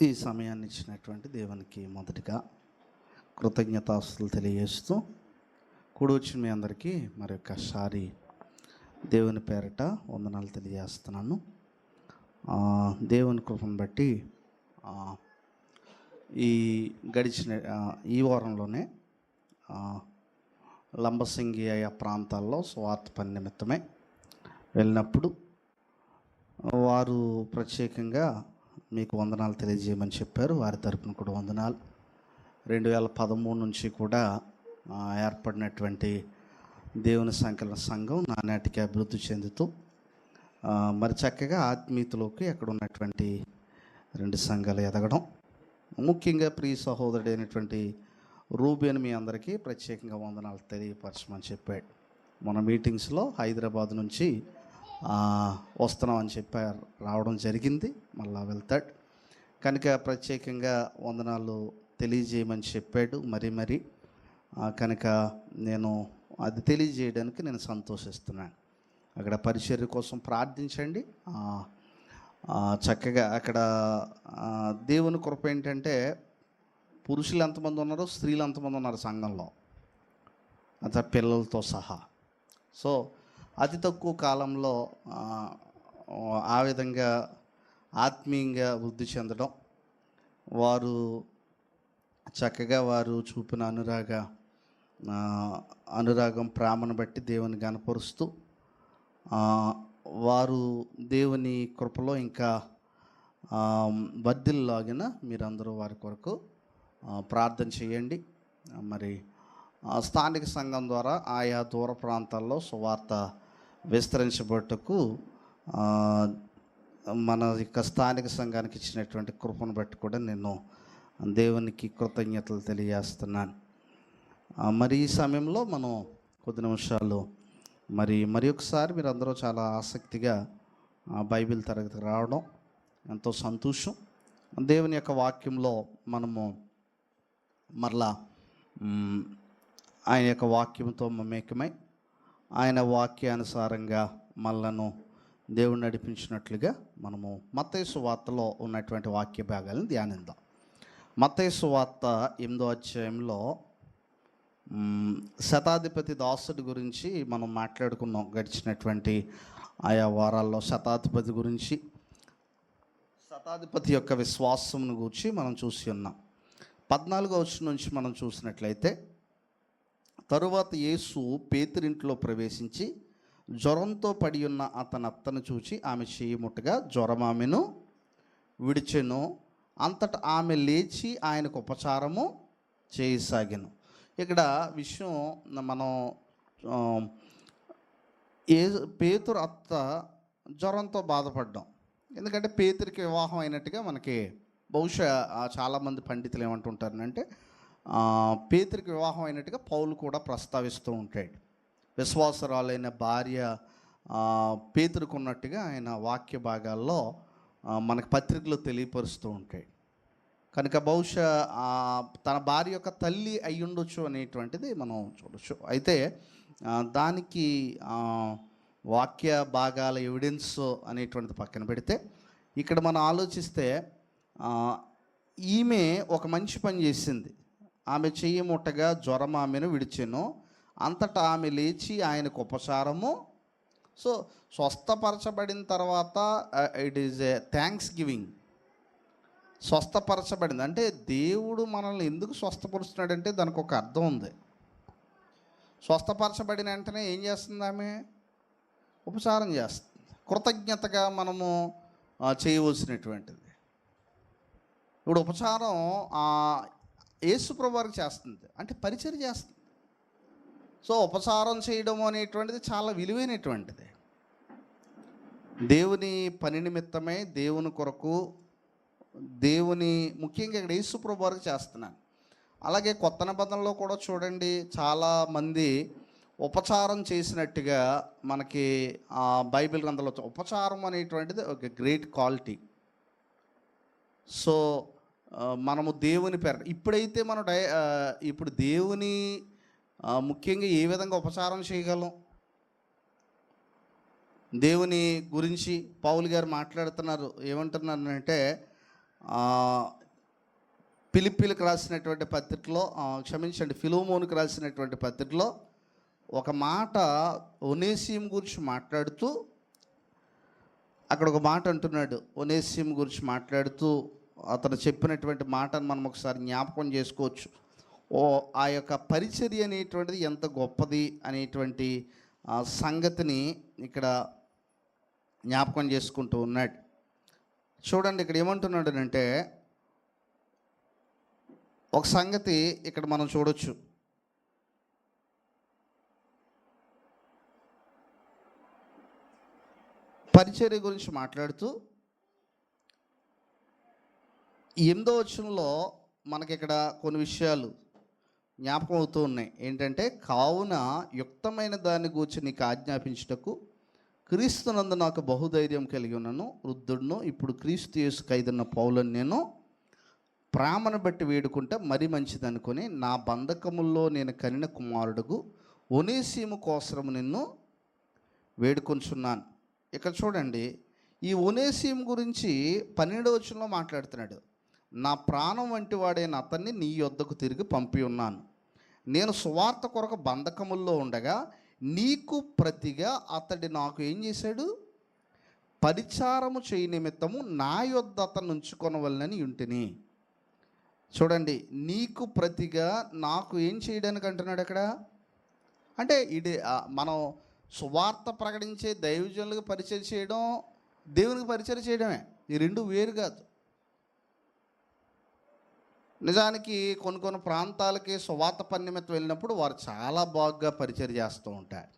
ఈ సమయాన్ని ఇచ్చినటువంటి దేవునికి మొదటిగా కృతజ్ఞతాస్తులు తెలియజేస్తూ కూడి వచ్చిన మీ అందరికీ మరొకసారి దేవుని పేరట వందనాలు తెలియజేస్తున్నాను. దేవుని కృపను బట్టి ఈ గడిచిన ఈ వారంలోనే లంబసింగి ఆయా ప్రాంతాల్లో స్వార్థ పని నిమిత్తమే వెళ్ళినప్పుడు వారు ప్రత్యేకంగా మీకు వందనాలు తెలియజేయమని చెప్పారు. వారి తరపున కూడా వందనాలు. 2013 నుంచి కూడా ఏర్పడినటువంటి దేవుని సంకలన సంఘం నానాటికి అభివృద్ధి చెందుతూ మరి చక్కగా ఆత్మీయతలోకి అక్కడ ఉన్నటువంటి 2 సంఘాలు ఎదగడం, ముఖ్యంగా ప్రియ సహోదరుడైనటువంటి రూబేన్ మీ అందరికీ ప్రత్యేకంగా వందనాలు తెలియపరచమని చెప్పాడు. మన మీటింగ్స్లో హైదరాబాద్ నుంచి వస్తున్నామని చెప్పారు, రావడం జరిగింది, మళ్ళా వెళ్తాడు కనుక ప్రత్యేకంగా వందనాలు తెలియజేయమని చెప్పాడు. మరి కనుక నేను అది తెలియజేయడానికి నేను సంతోషిస్తున్నాను. అక్కడ పరిచర్య కోసం ప్రార్థించండి. చక్కగా అక్కడ దేవుని కృప ఏంటంటే పురుషులు ఎంతమంది ఉన్నారు, స్త్రీలు ఎంతమంది ఉన్నారు సంఘంలో, అంత పిల్లలతో సహా. సో అతి తక్కువ కాలంలో ఆ విధంగా ఆత్మీయంగా వృద్ధి చెందడం, వారు చక్కగా వారు చూపిన అనురాగం ప్రేమను బట్టి దేవుని గణపరుస్తూ వారు దేవుని కృపలో ఇంకా వర్ధిల్లాగిన మీరందరూ వారి కొరకు ప్రార్థన చేయండి. మరి స్థానిక సంఘం ద్వారా ఆయా దూర ప్రాంతాల్లో సువార్త విస్తరించబట్టుకు మన యొక్క స్థానిక సంఘానికి ఇచ్చినటువంటి కృపను బట్టి కూడా నేను దేవునికి కృతజ్ఞతలు తెలియజేస్తున్నాను. మరి ఈ సమయంలో మనం కొద్ది నిమిషాలు మరి ఒకసారి మీరు అందరూ చాలా ఆసక్తిగా బైబిల్ తరగతికి రావడం ఎంతో సంతోషం. దేవుని యొక్క వాక్యంలో మనము మరలా ఆయన యొక్క వాక్యంతో మమేకమై ఆయన వాక్యానుసారంగా మనలను దేవుడు నడిపించినట్లుగా మనము మత్తయి సువార్తలో ఉన్నటువంటి వాక్య భాగాలను ధ్యానిద్దాం. మత్తయి సువార్త 8వ అధ్యాయంలో శతాధిపతి దాసుడి గురించి మనం మాట్లాడుకున్నాం. గడిచినటువంటి ఆయా వారాల్లో శతాధిపతి గురించి, శతాధిపతి యొక్క విశ్వాసమును గురించి మనం చూసి ఉన్నాం. 14వ వచనం నుంచి మనం చూసినట్లయితే, తరువాత యేసు పేతురింట్లో ప్రవేశించి జ్వరంతో పడి ఉన్న అతను చూచి ఆమె చేయముట్టగా జ్వరం ఆమెను విడిచెను. అంతటా ఆమె లేచి ఆయనకు ఉపచారము చేయసాగాను. ఇక్కడ విషయం మనం పేతురు అత్త జ్వరంతో బాధపడ్డాం. ఎందుకంటే పేతురికి వివాహం అయినట్టుగా మనకి బహుశా చాలామంది పండితులు ఏమంటుంటారంటే పేతురికి వివాహం అయినట్టుగా పౌలు కూడా ప్రస్తావిస్తూ ఉంటాడు. విశ్వాసరాలైన భార్య పేతురుకు ఉన్నట్టుగా ఆయన వాక్య భాగాల్లో మనకు పత్రికలో తెలియపరుస్తూ ఉంటాడు. కనుక బహుశా తన భార్య యొక్క తల్లి అయి ఉండొచ్చు అనేటువంటిది మనం చూడొచ్చు. అయితే దానికి వాక్య భాగాల ఎవిడెన్స్ అనేటువంటిది పక్కన పెడితే, ఇక్కడ మనం ఆలోచిస్తే ఈమె ఒక మంచి పని చేసింది. ఆమె చెయ్యి ముట్టగా జ్వరం ఆమెను విడిచెను. అంతటా ఆమె లేచి ఆయనకు ఉపచారము. సో స్వస్థపరచబడిన తర్వాత it is a thanksgiving. స్వస్థపరచబడింది అంటే దేవుడు మనల్ని ఎందుకు స్వస్థపరుస్తున్నాడంటే దానికి ఒక అర్థం ఉంది. స్వస్థపరచబడిన వెంటనే ఏం చేస్తుంది? ఆమె ఉపచారం చేస్తుంది. కృతజ్ఞతగా మనము చేయవలసినటువంటిది. ఇప్పుడు ఉపచారం యేసుప్రభు వారికి చేస్తుంది, అంటే పరిచర్య చేస్తుంది. సో ఉపచారం చేయడం అనేటువంటిది చాలా విలువైనటువంటిది. దేవుని పని నిమిత్తమే, దేవుని కొరకు, దేవుని ముఖ్యంగా ఇక్కడ యేసుప్రభు వారికి చేస్తున్నాను. అలాగే కొత్త నిబంధనలో కూడా చూడండి, చాలామంది ఉపచారం చేసినట్టుగా మనకి బైబిల్ గ్రంథంలో ఉపచారం అనేటువంటిది ఒక గ్రేట్ క్వాలిటీ. సో మనము దేవుని పేరు ఇప్పుడైతే మనం ఇప్పుడు దేవుని ముఖ్యంగా ఏ విధంగా ఉపచారం చేయగలం, దేవుని గురించి పౌలు గారు మాట్లాడుతున్నారు. ఏమంటున్నారంటే పిలిపిలకు రాసినటువంటి పత్రికలో ఫిలోమోనుకు రాసినటువంటి పత్రికలో ఒక మాట ఒనేసియం గురించి మాట్లాడుతూ అక్కడ ఒక మాట అంటున్నాడు. ఒనేసియం గురించి మాట్లాడుతూ అతను చెప్పినటువంటి మాటను మనం ఒకసారి జ్ఞాపకం చేసుకోవచ్చు. ఆ యొక్క పరిచర్య అనేటువంటిది ఎంత గొప్పది అనేటువంటి సంగతిని ఇక్కడ జ్ఞాపకం చేసుకుంటూ ఉన్నాడు. చూడండి ఇక్కడ ఏమంటున్నాడు అంటే, ఒక సంగతి ఇక్కడ మనం చూడొచ్చు. పరిచర్య గురించి మాట్లాడుతూ 8వ వచనంలో మనకి ఇక్కడ కొన్ని విషయాలు జ్ఞాపకం అవుతూ ఉన్నాయి. ఏంటంటే, కావున యుక్తమైన దాన్ని గూర్చి నీకు ఆజ్ఞాపించుటకు క్రీస్తునందు నాకు బహుధైర్యం కలిగి ఉన్నాను. వృద్ధుడును ఇప్పుడు క్రీస్తు యేసు ఖైదున్న పౌలను నేను ప్రేమను బట్టి వేడుకుంటే మరి మంచిదనుకొని నా బంధకముల్లో నేను కనిన కుమారుడుకు ఒనేసిము కోసము నిన్ను వేడుకొంచున్నాను. ఇక్కడ చూడండి, ఈ ఒనేసిము గురించి 12వ వచనంలో మాట్లాడుతున్నాడు. నా ప్రాణం వంటి వాడైన అతన్ని నీ యొద్దకు తిరిగి పంపి ఉన్నాను. నేను సువార్త కొరకు బంధకముల్లో ఉండగా నీకు ప్రతిగా అతడి నాకు ఏం చేశాడు? పరిచారము చేయ నిమిత్తము నా యొద్ద అతను ఉంచుకొనవలనని ఉంటిని. చూడండి, నీకు ప్రతిగా నాకు ఏం చేయడానికి అంటున్నాడు అక్కడ. అంటే ఇది మనం సువార్త ప్రకటించే దైవజనులకు పరిచయం చేయడం, దేవునికి పరిచయం చేయడమే. ఈ రెండు వేరు కాదు. నిజానికి కొన్ని ప్రాంతాలకి సువార్త పని నిమిత్తం వెళ్ళినప్పుడు వారు చాలా బాగా పరిచయం చేస్తూ ఉంటారు.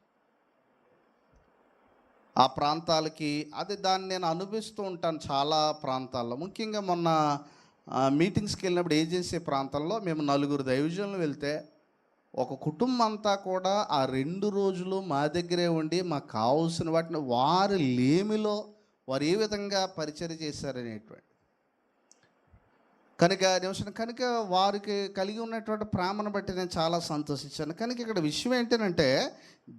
ఆ ప్రాంతాలకి దాన్ని నేను అనుభవిస్తూ ఉంటాను చాలా ప్రాంతాల్లో. ముఖ్యంగా మొన్న మీటింగ్స్కి వెళ్ళినప్పుడు ఏజెన్సీ ప్రాంతంలో మేము 4 దైవజనులు వెళ్తే ఒక కుటుంబం అంతా కూడా ఆ 2 రోజులు మా దగ్గరే ఉండి మాకు కావాల్సిన వాటిని వారి లేమిలో వారు ఏ విధంగా పరిచయం చేశారనేటువంటి కనుక వారికి కలిగి ఉన్నటువంటి ప్రేమను బట్టి నేను చాలా సంతోషించాను. కనుక ఇక్కడ విషయం ఏంటంటే,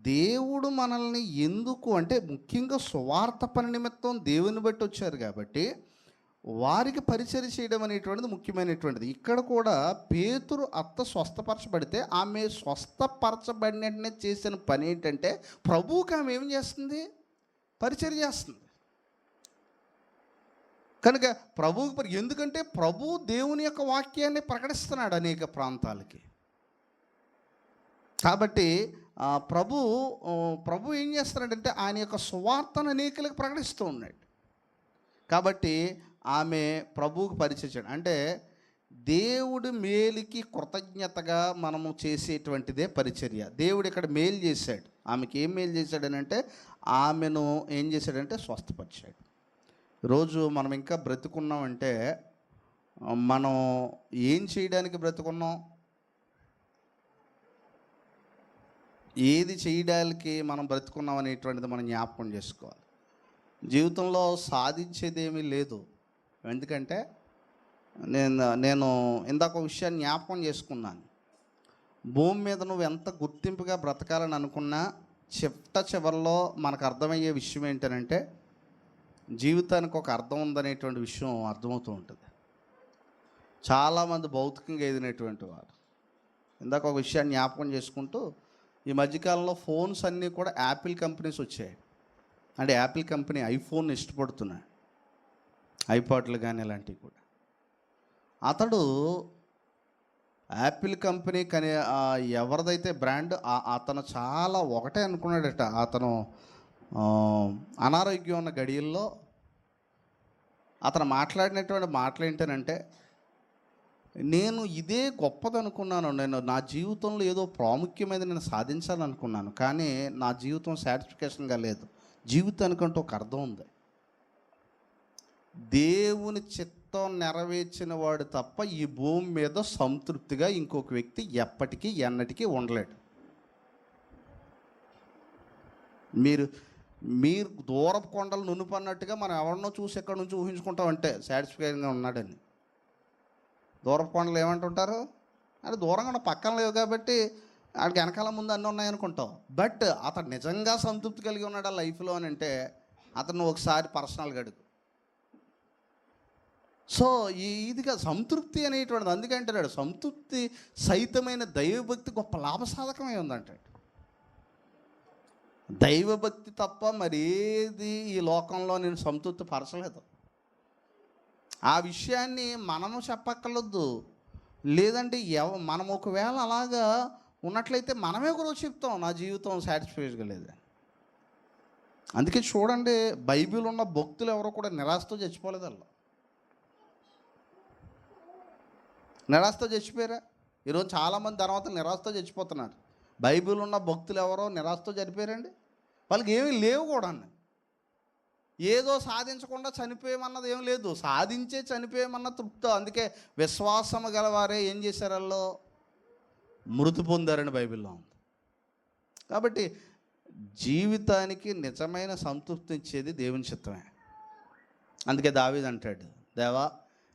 దేవుడు మనల్ని ఎందుకు అంటే ముఖ్యంగా సువార్త పని నిమిత్తం దేవుని బట్టి వచ్చారు కాబట్టి వారికి పరిచయం చేయడం అనేటువంటిది ముఖ్యమైనటువంటిది. ఇక్కడ కూడా పేతురు అత్త స్వస్థపరచబడితే ఆమె స్వస్థపరచబడినట్టునే చేసిన పని ఏంటంటే, ప్రభువుకి ఆమె ఏం చేస్తుంది? పరిచయం చేస్తుంది. కనుక ప్రభువుకి ఎందుకంటే ప్రభు దేవుని యొక్క వాక్యాన్ని ప్రకటిస్తున్నాడు అనేక ప్రాంతాలకి. కాబట్టి ప్రభు ఏం చేస్తున్నాడంటే ఆయన యొక్క సువార్తను అనేకలకు ప్రకటిస్తూ ఉన్నాడు. కాబట్టి ఆమె ప్రభువుకు పరిచయం అంటే దేవుడి మేలుకి కృతజ్ఞతగా మనము చేసేటువంటిదే పరిచర్య. దేవుడు ఇక్కడ మేలు చేశాడు. ఆమెకి ఏం మేలు చేశాడనంటే ఆమెను ఏం చేశాడంటే స్వస్థపరిచాడు. రోజు మనం ఇంకా బ్రతుకున్నామంటే మనం ఏం చేయడానికి బ్రతుకున్నాం? ఏది చేయడానికి మనం బ్రతుకున్నాం అనేటువంటిది మనం జ్ఞాపకం చేసుకోవాలి. జీవితంలో సాధించేది ఏమీ లేదు. ఎందుకంటే నేను ఇందాక ఒక విషయాన్ని జ్ఞాపకం చేసుకున్నాను. భూమి మీద నువ్వు ఎంత గుర్తింపుగా బ్రతకాలని అనుకున్నా చివరిలో మనకు అర్థమయ్యే విషయం ఏంటంటే జీవితానికి ఒక అర్థం ఉందనేటువంటి విషయం అర్థమవుతూ ఉంటుంది. చాలామంది భౌతికంగా ఎదిగినటువంటి వారు. ఇందాక ఒక విషయాన్ని జ్ఞాపకం చేసుకుంటూ, ఈ మధ్యకాలంలో ఫోన్స్ అన్నీ కూడా యాపిల్ కంపెనీస్ వచ్చాయి. అంటే యాపిల్ కంపెనీ ఐఫోన్ ఇష్టపడుతున్నాడు, ఐపాడ్లు కానీ ఇలాంటివి కూడా. అతడు యాపిల్ కంపెనీ ఎవరిదైతే బ్రాండ్ అతను చాలా ఒకటే అనుకున్నాడట. అతను అనారోగ్యం ఉన్న గడియల్లో అతను మాట్లాడినటువంటి మాటలు ఏంటనంటే, నేను ఇదే గొప్పది అనుకున్నాను, నేను నా జీవితంలో ఏదో ప్రాముఖ్యమైనది నేను సాధించాలనుకున్నాను, కానీ నా జీవితం సాటిస్ఫికేషన్గా లేదు. జీవితానికంటూ ఒక అర్థం ఉంది. దేవుని చిత్తం నెరవేర్చిన వాడు తప్ప ఈ భూమి మీద సంతృప్తిగా ఇంకొక వ్యక్తి ఎప్పటికీ ఎన్నటికీ ఉండలేడు. మీరు దూరపు కొండలు నునుపన్నట్టుగా మనం ఎవరినో చూసి ఎక్కడి నుంచి ఊహించుకుంటామంటే సాటిస్ఫైగా ఉన్నాడని. దూరపు కొండలు ఏమంటుంటారు అంటే దూరంగా పక్కన లేవు కాబట్టి వాడికి వెనకాల ముందు అన్నీ ఉన్నాయనుకుంటాం. బట్ అతను నిజంగా సంతృప్తి కలిగి ఉన్నాడు ఆ లైఫ్లో అని అంటే అతను ఒకసారి పర్సనల్గా అడుగు. సో ఇదిగా సంతృప్తి అనేటువంటిది, అందుకే అంటున్నాడు సంతృప్తి సహితమైన దైవభక్తి గొప్ప లాభసాధకమై ఉందంటాడు. దైవభక్తి తప్ప మరి ఏది ఈ లోకంలో నేను సంతృప్తి పరచలేదు. ఆ విషయాన్ని మనము చెప్పక్కర్లొద్దు. లేదంటే మనం ఒకవేళ అలాగా ఉన్నట్లయితే మనమే ఒకరోజు చెప్తాం నా జీవితం సాటిస్ఫైడ్గా లేదని. అందుకే చూడండి, బైబిల్ ఉన్న భక్తులు ఎవరో కూడా నిరాశతో చచ్చిపోలేదు. అలా నిరాశతో చచ్చిపోయారా? ఈరోజు చాలామంది ధనవంతులు నిరాశతో చచ్చిపోతున్నారు. బైబిల్ ఉన్న భక్తులు ఎవరో నిరాశతో చనిపోయారండి. వాళ్ళకి ఏమీ లేవు కూడా. ఏదో సాధించకుండా చనిపోయామన్నది ఏం లేదు, సాధించే చనిపోయామన్న తృప్తి. అందుకే విశ్వాసము గలవారే ఏం చేశారు, వాళ్ళు మృతి పొందారని బైబిల్లో ఉంది. కాబట్టి జీవితానికి నిజమైన సంతృప్తి ఇచ్చేది దేవుని చిత్తమే. అందుకే దావీదు అంటాడు, దేవా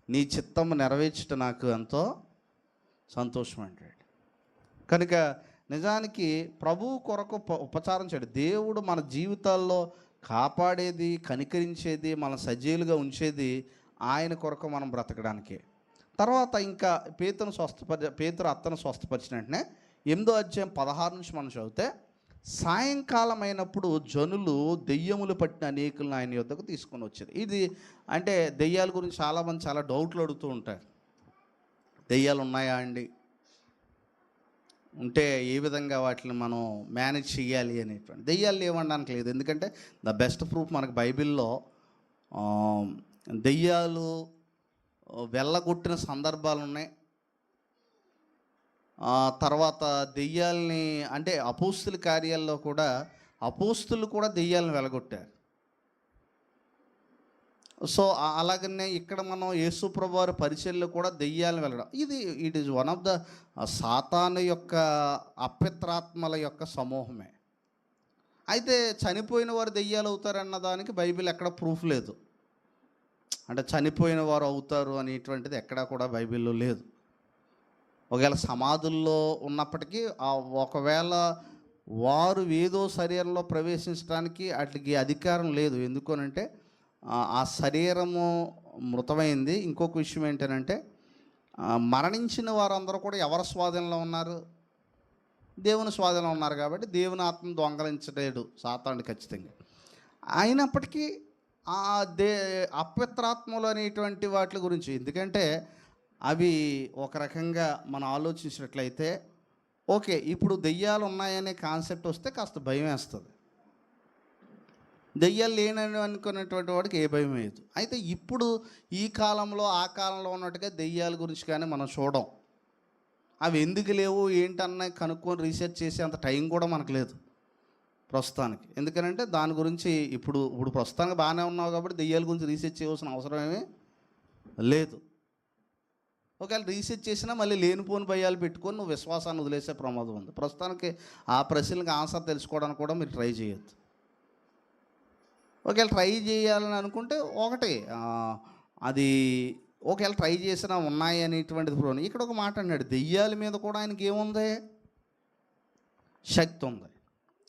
నీ చిత్తము నెరవేర్చుట నాకు ఎంతో సంతోషం అంటాడు. కనుక నిజానికి ప్రభువు కొరకు ఉపచారం చేయడు. దేవుడు మన జీవితాల్లో కాపాడేది, కనికరించేది, మన సజీలుగా ఉంచేది ఆయన కొరకు మనం బ్రతకడానికే. తర్వాత ఇంకా పేతురు అత్తను స్వస్థపరిచిన వెంటనే 8వ అధ్యాయం 16 నుంచి మనం చదివితే, సాయంకాలం అయినప్పుడు జనులు దెయ్యములు పట్టిన అనేకులను ఆయన యొద్దకు తీసుకొని వచ్చారు. ఇది అంటే దెయ్యాల గురించి చాలామంది చాలా డౌట్లు అడుగుతూ ఉంటారు. దెయ్యాలు ఉన్నాయా అండి, ఉంటే ఏ విధంగా వాటిని మనం మేనేజ్ చేయాలి అనేటువంటి. దెయ్యాలు లేవనడానికి లేదు, ఎందుకంటే ద బెస్ట్ ప్రూఫ్ మనకు బైబిల్లో దెయ్యాలు వెళ్ళగొట్టిన సందర్భాలు ఉన్నాయి. తర్వాత దెయ్యాల్ని అంటే అపోస్తుల కార్యాల్లో కూడా అపోస్తులు కూడా దెయ్యాలను వెళ్ళగొట్టారు. సో అలాగనే ఇక్కడ మనం యేసు ప్రభువు వారి పరిచర్యలో కూడా దెయ్యాలను వెళ్ళడం, it is one of the సాతాను యొక్క అపవిత్రాత్మల యొక్క సమూహమే. అయితే చనిపోయిన వారు దెయ్యాలు అవుతారన్న దానికి బైబిల్ ఎక్కడ ప్రూఫ్ లేదు. అంటే చనిపోయిన వారు అవుతారు అనేటువంటిది ఎక్కడా కూడా బైబిల్లో లేదు. ఒకవేళ సమాధుల్లో ఉన్నప్పటికీ ఒకవేళ వారు ఏదో శరీరంలో ప్రవేశించడానికి వాటికి అధికారం లేదు. ఎందుకనంటే ఆ శరీరము మృతమైంది. ఇంకొక విషయం ఏంటంటే మరణించిన వారందరూ కూడా ఎవరి స్వాధీనంలో ఉన్నారు, దేవుని స్వాధీనంలో ఉన్నారు. కాబట్టి దేవుని ఆత్మ దొంగలించలేడు సాతానుడు ఖచ్చితంగా. అయినప్పటికీ అపవిత్రాత్మలు అనేటువంటి వాటి గురించి, ఎందుకంటే అవి ఒక రకంగా మనం ఆలోచించినట్లయితే ఓకే, ఇప్పుడు దెయ్యాలు ఉన్నాయనే కాన్సెప్ట్ వస్తే కాస్త భయం వేస్తుంది. దెయ్యాలు లేనని అనుకున్నటువంటి వాడికి ఏ భయం లేదు. అయితే ఇప్పుడు ఈ కాలంలో ఆ కాలంలో ఉన్నట్టుగా దెయ్యాల గురించి కానీ మనం చూడం. అవి ఎందుకు లేవు ఏంటన్నా కనుక్కొని రీసెర్చ్ చేసే అంత టైం కూడా మనకు లేదు ప్రస్తుతానికి. ఎందుకనంటే దాని గురించి ఇప్పుడు ప్రస్తుతానికి బాగానే ఉన్నావు కాబట్టి దెయ్యాల గురించి రీసెర్చ్ చేయవలసిన అవసరం ఏమీ లేదు. ఒకవేళ రీసెర్చ్ చేసినా మళ్ళీ లేనిపోని భయాలు పెట్టుకొని నువ్వు విశ్వాసాన్ని వదిలేసే ప్రమాదం ఉంది. ప్రస్తుతానికి ఆ ప్రశ్నలకు ఆన్సర్ తెలుసుకోవడానికి కూడా మీరు ట్రై చేయొద్దు. ఒకవేళ ట్రై చేయాలని అనుకుంటే ఒకటి అది ఒకవేళ ట్రై చేసినా ఉన్నాయి అనేటువంటిది ప్రోని. ఇక్కడ ఒక మాట అన్నాడు, దెయ్యాల మీద కూడా ఆయనకి ఏముంది, శక్తి ఉంది.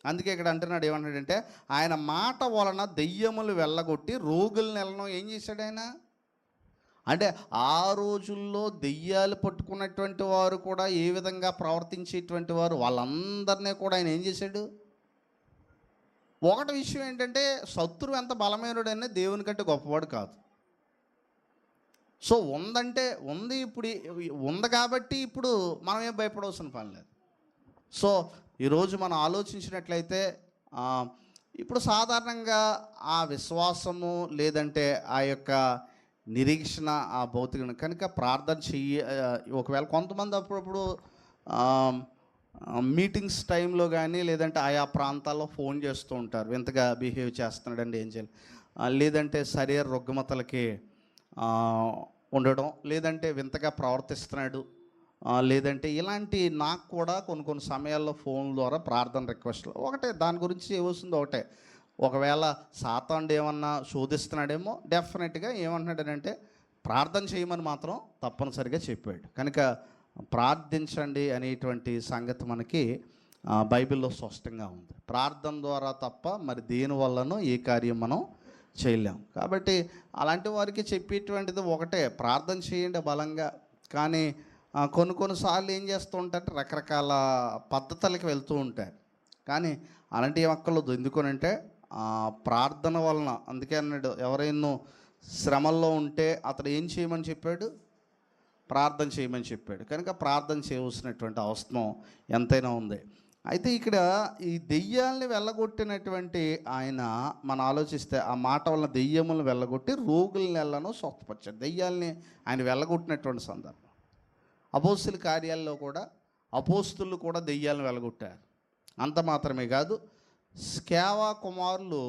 అందుకే ఇక్కడ అంటున్నాడు, ఏమంటాడంటే ఆయన మాట వలన దెయ్యములు వెళ్ళగొట్టి రోగులను వెళ్ళడం ఏం చేశాడు ఆయన. అంటే ఆ రోజుల్లో దెయ్యాలు పట్టుకున్నటువంటి వారు కూడా ఏ విధంగా ప్రవర్తించేటువంటి వారు వాళ్ళందరినీ కూడా ఆయన ఏం చేశాడు. ఒకటి విషయం ఏంటంటే శత్రువు ఎంత బలమైనడైనా దేవుని కంటే గొప్పవాడు కాదు. సో ఉందంటే ఉంది, ఇప్పుడు ఉంది కాబట్టి ఇప్పుడు మనం ఏం భయపడవలసిన పని లేదు. సో ఈరోజు మనం ఆలోచించినట్లయితే ఇప్పుడు సాధారణంగా ఆ విశ్వాసము లేదంటే ఆ యొక్క నిరీక్షణ ఆ భౌతిక కనుక ప్రార్థన ఒకవేళ కొంతమంది అప్పుడప్పుడు మీటింగ్స్ టైంలో కానీ లేదంటే ఆయా ప్రాంతాల్లో ఫోన్ చేస్తూ ఉంటారు, వింతగా బిహేవ్ చేస్తున్నాడండి ఏం చేయాలి, లేదంటే శరీర రుగ్మతలకి ఉండడం, లేదంటే వింతగా ప్రవర్తిస్తున్నాడు, లేదంటే ఇలాంటి నాకు కూడా కొన్ని సమయాల్లో ఫోన్ ద్వారా ప్రార్థన రిక్వెస్ట్లు ఒకటే. దాని గురించి ఏమొస్తుందో ఒకటే, ఒకవేళ సాతానుడు ఏమన్నా శోధిస్తున్నాడేమో, డెఫినెట్గా ఏమంటున్నాడనంటే ప్రార్థన చేయమని మాత్రం తప్పనిసరిగా చెప్పాడు. కనుక ప్రార్థించండి అనేటువంటి సంగతి మనకి బైబిల్లో స్పష్టంగా ఉంది. ప్రార్థన ద్వారా తప్ప మరి దేని వల్లనో ఏ కార్యం మనం చేయలేం. కాబట్టి అలాంటి వారికి చెప్పేటువంటిది ఒకటే, ప్రార్థన చేయండి బలంగా. కానీ కొన్నిసార్లు ఏం చేస్తూ ఉంటారంటే రకరకాల పద్ధతులకి వెళ్తూ ఉంటారు. కానీ అలాంటి అక్కర్లేదు. ఎందుకనంటే ప్రార్థన వలన, అందుకే అన్నాడు, ఎవరైనా శ్రమల్లో ఉంటే అతడు ఏం చేయమని చెప్పాడు? ప్రార్థన చేయమని చెప్పాడు. కనుక ప్రార్థన చేయవలసినటువంటి అవసరం ఎంతైనా ఉంది. అయితే ఇక్కడ ఈ దెయ్యాల్ని వెళ్ళగొట్టినటువంటి ఆయన, మనం ఆలోచిస్తే ఆ మాట వలన దెయ్యములను వెళ్ళగొట్టి రోగులని ఎల్లను స్వస్థపరిచాడు. దెయ్యాల్ని ఆయన వెళ్ళగొట్టినటువంటి సందర్భం. అపోస్తుల కార్యాల్లో కూడా అపోస్తులు కూడా దెయ్యాలను వెళ్ళగొట్టారు. అంత మాత్రమే కాదు, స్కేవా కుమారులు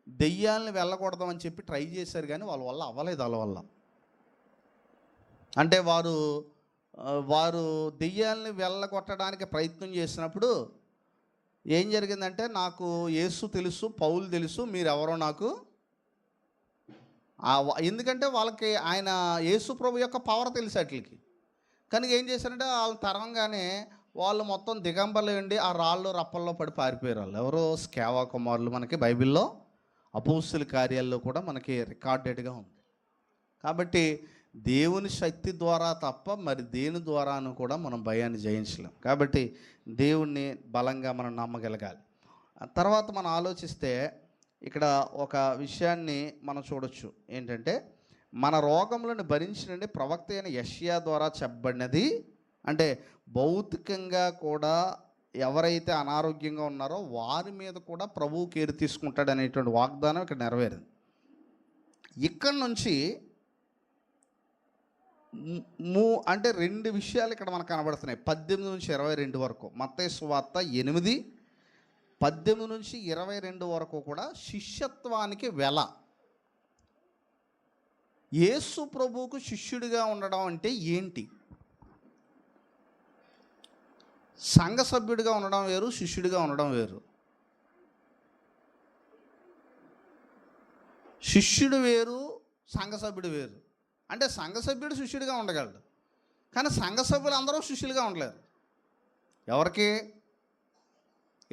దెయ్యాలను వెళ్ళగొడదామని చెప్పి ట్రై చేశారు, కానీ వాళ్ళ వల్ల అవ్వలేదు. వాళ్ళ వల్ల అంటే వారు దెయ్యాలని వెళ్ళగొట్టడానికి ప్రయత్నం చేసినప్పుడు ఏం జరిగిందంటే, నాకు యేసు తెలుసు, పౌలు తెలుసు, మీరెవరో నాకు ఎందుకంటే వాళ్ళకి ఆయన యేసు ప్రభు యొక్క పవర్ తెలుసు అట్లకి. కనుక ఏం చేశారంటే వాళ్ళ తరంగానే వాళ్ళు మొత్తం దిగంబర్లు ఉండి ఆ రాళ్ళు రప్పల్లో పడి పారిపోయారు. వాళ్ళు ఎవరో స్కేవా కుమారులు. మనకి బైబిల్లో అపోస్తుల కార్యాల్లో కూడా మనకి రికార్డెడ్గా ఉంది. కాబట్టి దేవుని శక్తి ద్వారా తప్ప మరి దేని ద్వారాను కూడా మనం భయాన్ని జయించలేం. కాబట్టి దేవుణ్ణి బలంగా మనం నమ్మగలగాలి. తర్వాత మనం ఆలోచిస్తే ఇక్కడ ఒక విషయాన్ని మనం చూడొచ్చు. ఏంటంటే, మన రోగములను భరించినండి ప్రవక్త అయిన యెషయా ద్వారా చెప్పబడినది. అంటే భౌతికంగా కూడా ఎవరైతే అనారోగ్యంగా ఉన్నారో వారి మీద కూడా ప్రభువు కేర్ తీసుకుంటాడు అనేటువంటి వాగ్దానం ఇక్కడ నెరవేరింది. ఇక్కడ నుంచి అంటే రెండు విషయాలు ఇక్కడ మనకు కనబడుతున్నాయి. 18 నుంచి 22 వరకు, మత్తయి సువార్త 8, 18 నుంచి 22 వరకు కూడా శిష్యత్వానికి వెల. యేసు ప్రభువుకు శిష్యుడిగా ఉండడం అంటే ఏంటి? సంఘ సభ్యుడిగా ఉండడం వేరు, శిష్యుడిగా ఉండడం వేరు. శిష్యుడు వేరు, సంఘ సభ్యుడు వేరు. అంటే సంఘ సభ్యుడు శిష్యుడిగా ఉండగలడు, కానీ సంఘ సభ్యులు అందరూ శిష్యులుగా ఉండలేరు. ఎవరికి?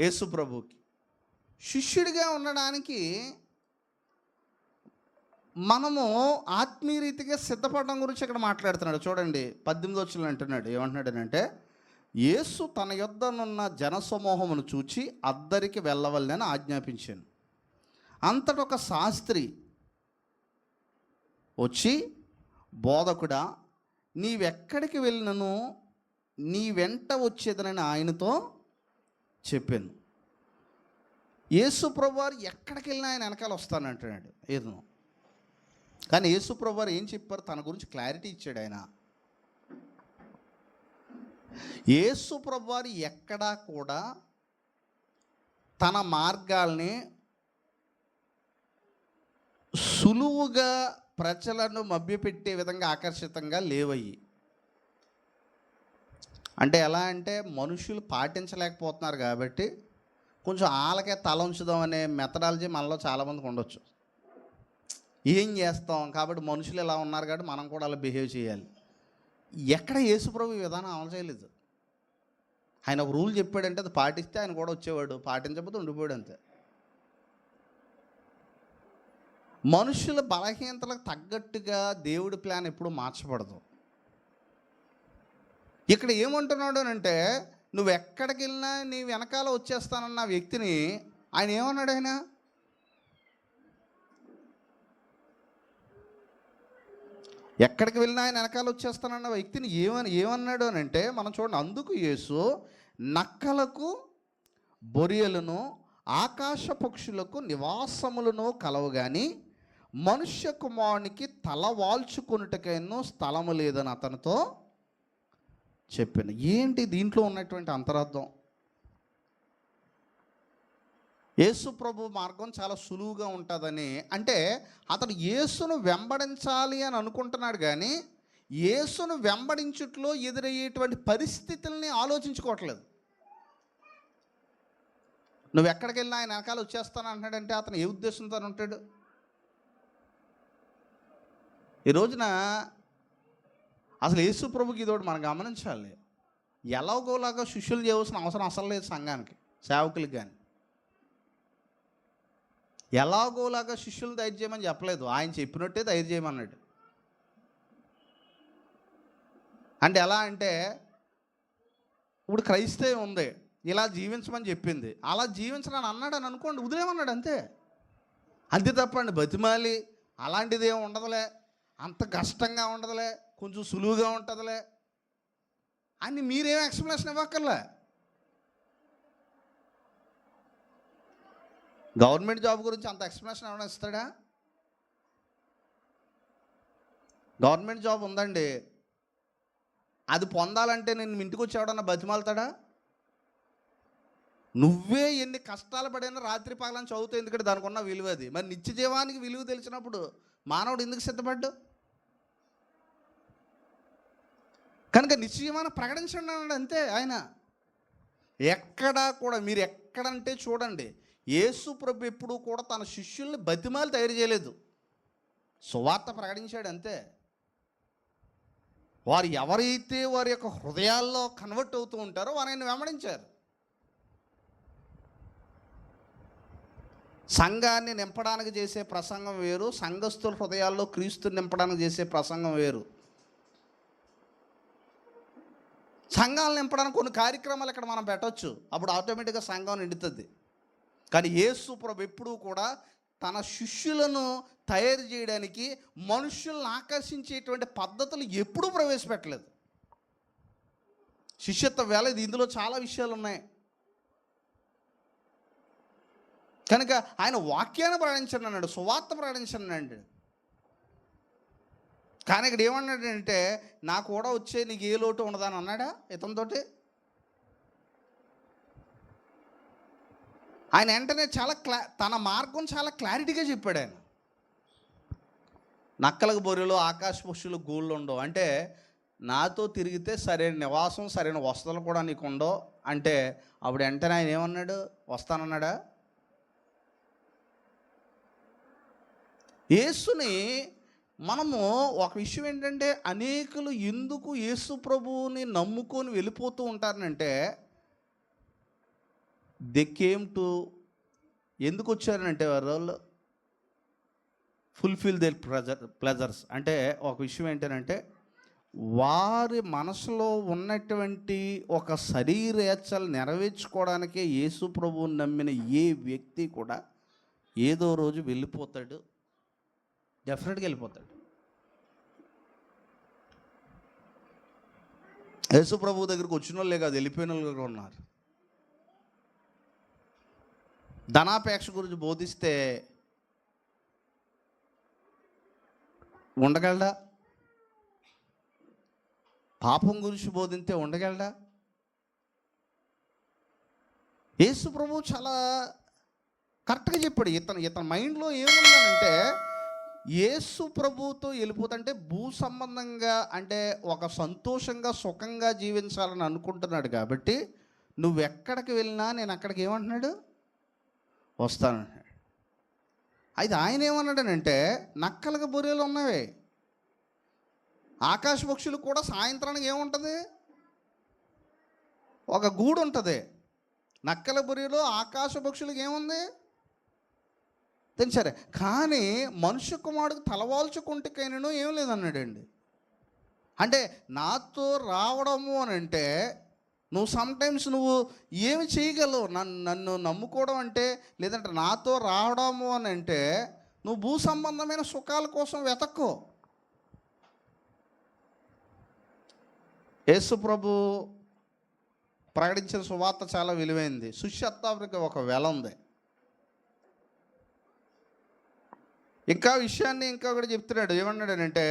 యేసు ప్రభువుకి. శిష్యుడిగా ఉండడానికి మనము ఆత్మీయ రీతిగా సిద్ధపడడం గురించి ఇక్కడ మాట్లాడుతున్నాడు. చూడండి, 18 వచనంలో అంటున్నాడు, ఏమంటున్నాడనంటే, యేసు తన యొద్దనున్న జనసమూహమును చూచి అద్దరికి వెళ్ళవలెనని ఆజ్ఞాపించాను. అంతటా ఒక శాస్త్రి వచ్చి, బోధకుడా, నీవెక్కడికి వెళ్ళినను నీ వెంట వచ్చేదనని ఆయనతో చెప్పాను. యేసు ప్రభువారు ఎక్కడికి వెళ్ళినా ఆయన వెనకాల వస్తానంటున్నాడు ఏదో. కానీ యేసు ప్రభువారు ఏం చెప్పారు? తన గురించి క్లారిటీ ఇచ్చాడు ఆయన. యేసు ప్రభువారు ఎక్కడా కూడా తన మార్గాల్ని సులువుగా ప్రజలను మభ్యపెట్టే విధంగా ఆకర్షితంగా లేవయ్యి. అంటే ఎలా అంటే, మనుషులు పాటించలేకపోతున్నారు కాబట్టి కొంచెం ఆలకే తల ఉంచుదాం అనే మెథడాలజీ మనలో చాలామందికి ఉండొచ్చు. ఏం చేస్తాం కాబట్టి మనుషులు ఎలా ఉన్నారు కాబట్టి మనం కూడా అలా బిహేవ్ చేయాలి. ఎక్కడ యేసుప్రభు విధానం అమలు చేయలేదు. ఆయన ఒక రూల్ చెప్పాడంటే అది పాటిస్తే ఆయన కూడా వచ్చేవాడు, పాటించకపోతే ఉండిపోయాడు అంతే. మనుషుల బలహీనతలకు తగ్గట్టుగా దేవుడి ప్లాన్ ఎప్పుడు మార్చబడదు. ఇక్కడ ఏమంటున్నాడు అంటే, నువ్వు ఎక్కడికి వెళ్ళినా నీ వెనకాల వచ్చేస్తానన్న వ్యక్తిని ఆయన ఏమన్నాడు? ఆయన ఎక్కడికి వెళ్ళినా ఆయన వెనకాల వచ్చేస్తానన్న వ్యక్తిని ఏమన్నాడు అని అంటే, మనం చూడండి, అందుకు యేసు నక్కలకు, బొరియలను, ఆకాశ పక్షులకు నివాసములను కలవు కానీ మనుష్య కుమారునికి తల వాల్చుకొనుటకైనా స్థలము లేదని అతనితో చెప్పాను. ఏంటి దీంట్లో ఉన్నటువంటి అంతరార్థం? యేసు ప్రభు మార్గం చాలా సులువుగా ఉంటుందని అంటే, అతను యేసును వెంబడించాలి అని అనుకుంటున్నాడు, కానీ యేసును వెంబడించుట్లో ఎదురయ్యేటువంటి పరిస్థితుల్ని ఆలోచించుకోవట్లేదు. నువ్వు ఎక్కడికి వెళ్ళినా ఆయన వెనకాల వచ్చేస్తాను అంటున్నాడంటే అతను ఏ ఉద్దేశంతో ఉంటాడు? ఈ రోజున అసలు యేసు ప్రభుకి ఇదోటి మనం గమనించాలి. ఎలాగోలాగా శిష్యులు చేయవలసిన అవసరం అసలు లేదు సంఘానికి, సేవకులకి. కానీ ఎలాగోలాగా శిష్యులను తయారు చేయమని చెప్పలేదు, ఆయన చెప్పినట్టే తయారు చేయమన్నాడు. అంటే ఎలా అంటే, ఇప్పుడు క్రైస్తవం ఉంది, ఇలా జీవించమని చెప్పింది, అలా జీవించడానికి అన్నాడు అని అనుకోండి, వదిలేమన్నాడు అంతే. అంతే తప్పండి బతిమాలి అలాంటిది ఏమి ఉండదులే, అంత కష్టంగా ఉండదులే, కొంచెం సులువుగా ఉంటుందిలే అని మీరేం ఎక్స్ప్లెనేషన్ ఇవ్వక్కర్లే. గవర్నమెంట్ జాబ్ గురించి అంత ఎక్స్ప్లెనేషన్ ఏమైనా ఇస్తాడా? గవర్నమెంట్ జాబ్ ఉందండి, అది పొందాలంటే నేను ఇంటికి వచ్చి ఎవడన్నా బతిమాలుతాడా? నువ్వే ఎన్ని కష్టాలు పడినా రాత్రి పగలని చదువుతావు, ఎందుకంటే దానికి ఉన్న విలువ అది. మరి నిత్య జీవానికి విలువ తెలిసినప్పుడు మానవుడు ఎందుకు సిద్ధపడ్డు? కనుక నిత్య జీవాన్ని ప్రకటించండి అన్నాడు అంతే. ఆయన ఎక్కడా కూడా, మీరు ఎక్కడంటే చూడండి, యేసు ప్రభు ఎప్పుడూ కూడా తన శిష్యుల్ని బతిమాలు తయారు చేయలేదు, సువార్త ప్రకటించాడు అంతే. వారు ఎవరైతే వారి యొక్క హృదయాల్లో కన్వర్ట్ అవుతూ ఉంటారో వారు ఆయన వెంబడించారు. సంఘాన్ని నింపడానికి చేసే ప్రసంగం వేరు, సంఘస్థుల హృదయాల్లో క్రీస్తుని నింపడానికి చేసే ప్రసంగం వేరు. సంఘాలు నింపడానికి కొన్ని కార్యక్రమాలు ఇక్కడ మనం పెట్టవచ్చు, అప్పుడు ఆటోమేటిక్గా సంఘం నిండుతుంది. కానీ యేసు ప్రభు ఎప్పుడూ కూడా తన శిష్యులను తయారు చేయడానికి మనుషులను ఆకర్షించేటువంటి పద్ధతులు ఎప్పుడూ ప్రవేశపెట్టలేదు. శిష్యత్వ వేళ ఇందులో చాలా విషయాలు ఉన్నాయి. కనుక ఆయన వాక్యాన్ని ప్రకటించండి అన్నాడు, సువార్త ప్రకటించండి అన్నాడు. కానీ ఇక్కడ ఏమన్నాడంటే, నా కూడా వచ్చే నీకు ఏ లోటు ఉండదని అన్నాడా ఇతనితోటి? ఆయన వెంటనే చాలా తన మార్గం చాలా క్లారిటీగా చెప్పాడు. ఆయన నక్కలకు బొర్రెలు ఆకాశ పక్షులు గూళ్ళు ఉండవు అంటే, నాతో తిరిగితే సరైన నివాసం సరైన వసతులు కూడా నీకు ఉండవు అంటే, అప్పుడు వెంటనే ఆయన ఏమన్నాడు? వస్తానన్నాడా? యేసుని మనము ఒక విషయం ఏంటంటే, అనేకులు ఎందుకు యేసు ప్రభువుని నమ్ముకొని వెళ్ళిపోతూ ఉంటారనంటే, దే కేమ్ టు, ఎందుకు వచ్చారనంటే వాళ్ళు ఫుల్ఫిల్ దేర్ ప్లెజర్స్. అంటే ఒక విషయం ఏంటంటే, వారి మనసులో ఉన్నటువంటి ఒక శరీరేచ్ఛలు నెరవేర్చుకోవడానికే యేసు ప్రభువుని నమ్మిన ఏ వ్యక్తి కూడా ఏదో రోజు వెళ్ళిపోతాడు, డెఫినెట్గా వెళ్ళిపోతాడు. యేసు ప్రభు దగ్గరికి వచ్చిన వాళ్ళే కాదు, వెళ్ళిపోయిన వాళ్ళు కూడా ఉన్నారు. ధనాపేక్ష గురించి బోధిస్తే ఉండగలడా? పాపం గురించి బోధిస్తే ఉండగలడా? యేసు ప్రభు చాలా కరెక్ట్గా చెప్పాడు. ఇతని మైండ్లో ఏముందనంటే, యేసు ప్రభుతో వెళ్ళిపోతుంటే భూ సంబంధంగా, అంటే ఒక సంతోషంగా సుఖంగా జీవించాలని అనుకుంటున్నాడు. కాబట్టి నువ్వెక్కడికి వెళ్ళినా నేను అక్కడికి ఏమంటున్నాడు? వస్తానంటున్నాడు. అయితే ఆయన ఏమన్నాడనంటే, నక్కలకు బొర్రెలు ఉన్నవే, ఆకాశ పక్షులు కూడా సాయంత్రానికి ఏముంటుంది? ఒక గూడు ఉంటుంది. నక్కల బొర్రెలు ఆకాశ పక్షులకు ఏముంది? సరే, కానీ మనుష్య కుమారుడికి తలవాల్చుకుంటేకైనా ఏం లేదన్నాడండి. అంటే నాతో రావడము అని అంటే, నువ్వు సమ్టైమ్స్ నువ్వు ఏమి చేయగలవు? నన్ను నమ్ముకోవడం అంటే, లేదంటే నాతో రావడము అని అంటే, నువ్వు భూ సంబంధమైన సుఖాల కోసం వెతక్కో. యేసు ప్రభు ప్రకటించిన సువార్త చాలా విలువైంది. శిష్యత్వానికి ఒక వెల ఉంది. ఇంకా విషయాన్ని ఇంకా కూడా చెప్తున్నాడు. ఏమన్నాడనంటే,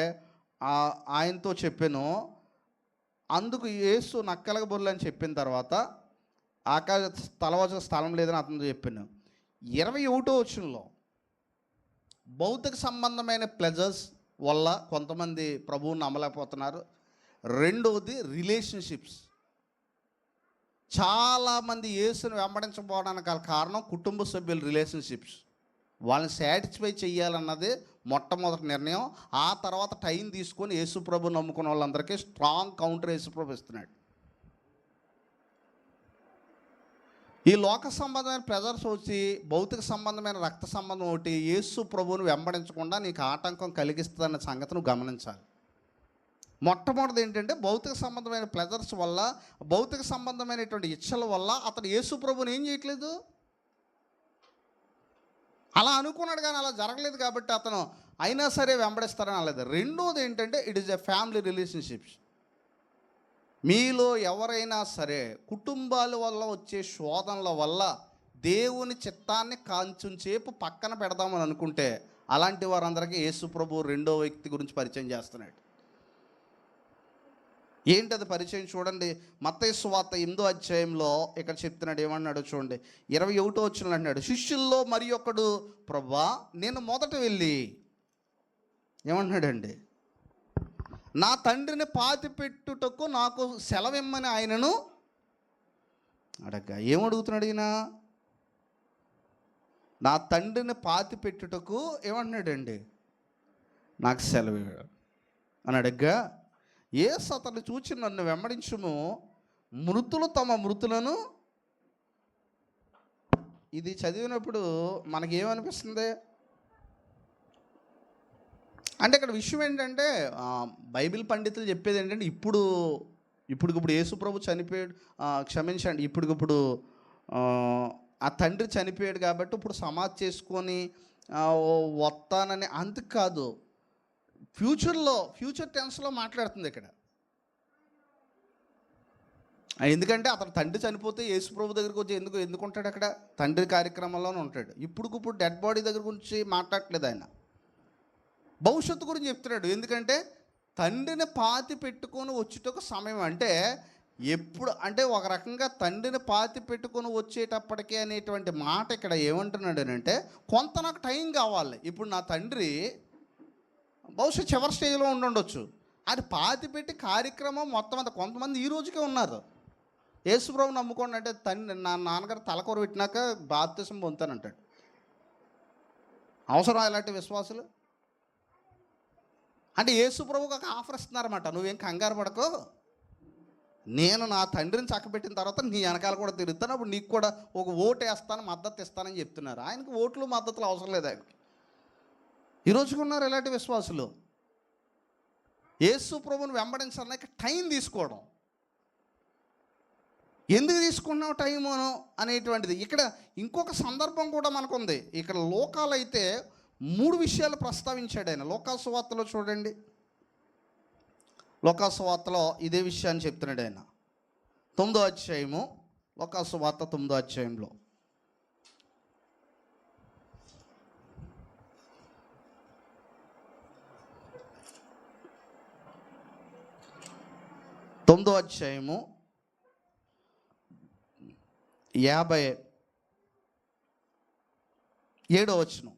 ఆయనతో చెప్పాను, అందుకు యేసు నక్కలకు బొర్రెలు అని చెప్పిన తర్వాత ఆకాశ తలవాల్సిన స్థలం లేదని అతనితో చెప్పాను. 21వ వచనంలో భౌతిక సంబంధమైన ప్లెజర్స్ వల్ల కొంతమంది ప్రభువుని నమ్మలేకపోతున్నారు. రెండవది రిలేషన్షిప్స్. చాలామంది యేసుని వెంబడించబోవడానికి గల కారణం కుటుంబ సభ్యుల రిలేషన్షిప్స్. వాళ్ళని సాటిస్ఫై చేయాలన్నది మొట్టమొదటి నిర్ణయం. ఆ తర్వాత టైం తీసుకొని యేసు ప్రభు నమ్ముకున్న వాళ్ళందరికీ స్ట్రాంగ్ కౌంటర్ యేసు ప్రభు ఇస్తున్నాడు. ఈ లోక సంబంధమైన ప్రెజర్స్ వచ్చి భౌతిక సంబంధమైన రక్త సంబంధం ఒకటి యేసు ప్రభువుని వెంబడించకుండా నీకు ఆటంకం కలిగిస్తుందన్న సంగతి నువ్వు గమనించాలి. మొట్టమొదటిది ఏంటంటే భౌతిక సంబంధమైన ప్లెజర్స్ వల్ల, భౌతిక సంబంధమైనటువంటి ఇచ్చల వల్ల అతను యేసు ప్రభువుని ఏం చేయట్లేదు, అలా అనుకున్నాడు కానీ అలా జరగలేదు కాబట్టి అతను అయినా సరే వెంబడిస్తారని అనలేదు. రెండోది ఏంటంటే it is a family relationships. మీలో ఎవరైనా సరే కుటుంబాల వల్ల వచ్చే శోధనల వల్ల దేవుని చిత్తాన్ని కొంచెంసేపు పక్కన పెడదామని అనుకుంటే అలాంటి వారందరికీ యేసు ప్రభు రెండో వ్యక్తి గురించి పరిచయం చేస్తున్నాడు. ఏంటది పరిచయం చూడండి. మత్తయి సువార్త 8వ అధ్యాయంలో ఇక్కడ చెప్తున్నాడు. ఏమన్నాడు చూడండి, 21వ వచనంలో అన్నాడు, శిష్యుల్లో మరి ఒకడు, ప్రభువా నేను మొదట వెళ్ళి ఏమన్నాడండి, నా తండ్రిని పాతిపెట్టుటకు నాకు సెలవిమ్మని ఆయనను అడగ్గా. ఏమడుగుతున్నాడు ఈయన? నా తండ్రిని పాతిపెట్టుటకు ఏమంటున్నాడండి, నాకు సెలవు అని అడగ్గా, యేసు అతన్ని చూచి నన్ను వెంబడించుము, మృతులు తమ మృతులను. ఇది చదివినప్పుడు మనకేమనిపిస్తుంది అంటే ఇక్కడ విషయం ఏంటంటే బైబిల్ పండితులు చెప్పేది ఏంటంటే ఇప్పుడుకిప్పుడు యేసు ప్రభు చనిపోయాడు, క్షమించండి, ఇప్పుడుకిప్పుడు ఆ తండ్రి చనిపోయాడు కాబట్టి ఇప్పుడు సమాధి చేసుకొని వస్తానని అందుకు కాదు, ఫ్యూచర్ టెన్స్లో మాట్లాడుతుంది ఇక్కడ. ఎందుకంటే అతను తండ్రి చనిపోతే యేసు ప్రభు దగ్గరికి వచ్చి ఎందుకు ఉంటాడు, అక్కడ తండ్రి కార్యక్రమంలోనే ఉంటాడు. ఇప్పుడు డెడ్ బాడీ దగ్గర గురించి మాట్లాడట్లేదు ఆయన, భవిష్యత్తు గురించి చెప్తున్నాడు. ఎందుకంటే తండ్రిని పాతి పెట్టుకొని వచ్చేటొక సమయం అంటే ఎప్పుడు అంటే ఒక రకంగా తండ్రిని పాతి పెట్టుకొని వచ్చేటప్పటికే అనేటువంటి మాట ఇక్కడ ఏమంటున్నాడు అంటే కొంత నాకు టైం కావాలి. ఇప్పుడు నా తండ్రి బహుశా చివరి స్టేజ్లో ఉండొచ్చు, అది పాతి పెట్టి కార్యక్రమం మొత్తం అంతా కొంతమంది ఈ రోజుకే ఉన్నారు. యేసుప్రభు నమ్ముకోండి అంటే నా నాన్నగారు తలకొర పెట్టినాక బాప్తిసం పొందుతానంటాడు. అవసరం ఇలాంటి విశ్వాసులు అంటే యేసుప్రభుకి ఒక ఆఫర్ ఇస్తున్నారన్నమాట, నువ్వేం కంగారు పడకో, నేను నా తండ్రిని చక్కబెట్టిన తర్వాత నీ వెనకాల కూడా తిరుగుతాను, అప్పుడు నీకు కూడా ఒక ఓటు వేస్తాను, మద్దతు ఇస్తానని చెప్తున్నారు. ఆయనకు ఓట్లు మద్దతులు అవసరం లేదు ఆయనకి. ఈరోజుకున్నారు ఇలాంటి విశ్వాసులు. యేసు ప్రభువుని వెంబడించడానికి టైం తీసుకోవడం. ఎందుకు తీసుకున్నావు టైము అనేటువంటిది ఇక్కడ ఇంకొక సందర్భం కూడా మనకుంది. ఇక్కడ లోకాలైతే 3 విషయాలు ప్రస్తావించాడు ఆయన. లోకాసు వార్తలో చూడండి, లోకాసు వార్తలో ఇదే విషయాన్ని చెప్తున్నాడు ఆయన. 9వ అధ్యాయము, లోకాసు వార్త 9వ అధ్యాయంలో తొమ్మిదో అధ్యాయము 57వ వచనం.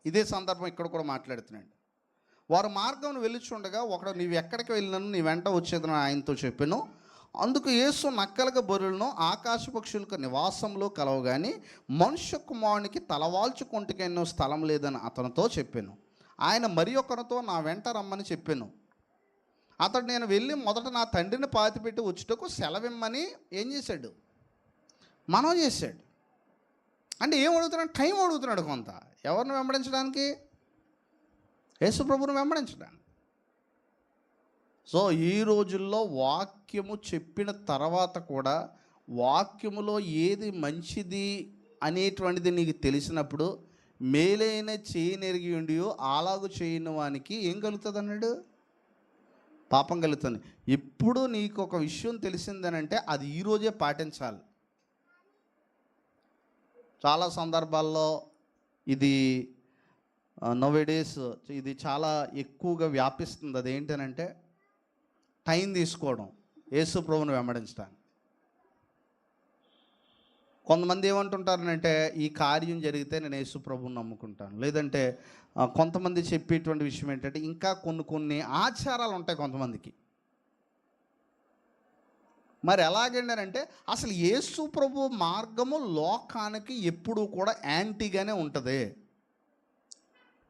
ఇదే సందర్భం ఇక్కడ కూడా మాట్లాడుతున్నాడు. వారు మార్గం వెళ్ళుచుండగా ఒకడు, నీవు ఎక్కడికి వెళ్ళినను నీ వెంట వచ్చేదని ఆయనతో చెప్పాను. అందుకు యేసు నక్కలకు బొర్రెలను ఆకాశ పక్షులకు నివాసంలో కలవు కానీ మనుష్య కుమారునికి తలవాల్చుకుంటుకెన్నో స్థలం లేదని అతనితో చెప్పాను. ఆయన మరి ఒకరితో నా వెంట రమ్మని చెప్పాను. అతడు నేను వెళ్ళి మొదట నా తండ్రిని పాతిపెట్టి వచ్చుటకు సెలవిమ్మని ఏం చేశాడు, మనం చేశాడు. అంటే ఏం అడుగుతున్నాడు, టైం అడుగుతున్నాడు కొంత. ఎవరిని వెంబడించడానికి? యేసు ప్రభువుని వెంబడించడానికి. సో ఈ రోజుల్లో వాక్యము చెప్పిన తర్వాత కూడా వాక్యములో ఏది మంచిది అనేటువంటిది నీకు తెలిసినప్పుడు మేలైన చేయనెరిగి ఉండియో అలాగు చేయని వానికి ఏం కలుగుతుంది అన్నాడు, పాపం కలుగుతుంది. ఇప్పుడు నీకు ఒక విషయం తెలిసిందనంటే అది ఈరోజే పాటించాలి. చాలా సందర్భాల్లో ఇది నోవేడేస్ ఇది చాలా ఎక్కువగా వ్యాపిస్తుంది. అదేంటనంటే టైం తీసుకోవడం యేసు ప్రభువుని వెంబడించడానికి. కొంతమంది ఏమంటుంటారనంటే ఈ కార్యం జరిగితే నేను యేసు ప్రభువుని నమ్ముకుంటాను. లేదంటే కొంతమంది చెప్పేటువంటి విషయం ఏంటంటే ఇంకా కొన్ని ఆచారాలు ఉంటాయి కొంతమందికి. మరి ఎలాగంటే అసలు యేసు ప్రభు మార్గము లోకానికి ఎప్పుడూ కూడా యాంటీగానే ఉంటుంది.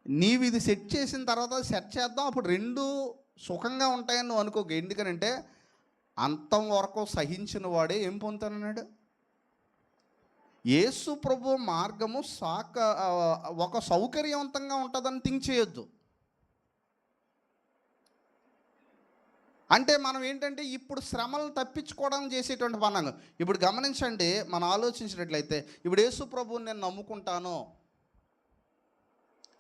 నీవు ఇది సెట్ చేసిన తర్వాత సెట్ చేద్దాం అప్పుడు 2 సుఖంగా ఉంటాయని నువ్వు అనుకోకు. ఎందుకనంటే అంతం వరకు సహించిన వాడే ఏం పొందుతానన్నాడు, యేసు ప్రభు మార్గము ఒక సౌకర్యవంతంగా ఉంటుందని థింక్ చేయొద్దు. అంటే మనం ఏంటంటే ఇప్పుడు శ్రమలను తప్పించుకోవడం చేసేటువంటి పని. ఇప్పుడు గమనించండి, మనం ఆలోచించినట్లయితే ఇప్పుడు యేసు ప్రభువుని నేను నమ్ముకుంటాను,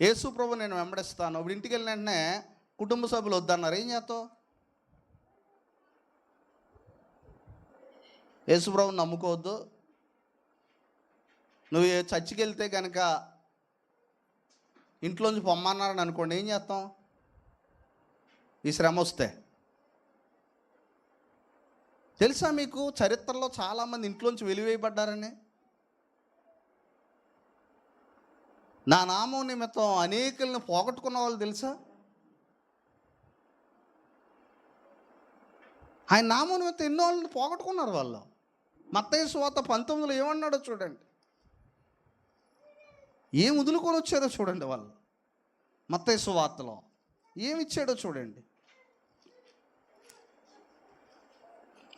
యేసు ప్రభువు నేను వెంబడిస్తాను. ఇప్పుడు ఇంటికి వెళ్ళిన వెంటనే కుటుంబ సభ్యులు వద్దన్నారు, ఏం చేస్తావు? యేసు ప్రభువుని నమ్ముకోవద్దు. నువ్వు చర్చికి వెళ్తే కనుక ఇంట్లోంచి పొమ్మన్నారని అనుకోండి, ఏం చేస్తాం? ఈ శ్రమ వస్తే తెలుసా మీకు, చరిత్రలో చాలామంది ఇంట్లోంచి వెలివేయబడ్డారని. నా నామం నిమిత్తం అనేకులను పోగొట్టుకున్న వాళ్ళు తెలుసా? ఆయన నామం నిమిత్తం ఎన్నో వాళ్ళని పోగొట్టుకున్నారు వాళ్ళు. మత్తయి సువార్త 19లో ఏమన్నాడో చూడండి, ఏం వదులుకొని వచ్చారో చూడండి వాళ్ళు. మత్తయి సువార్తలో ఏమిచ్చాడో చూడండి.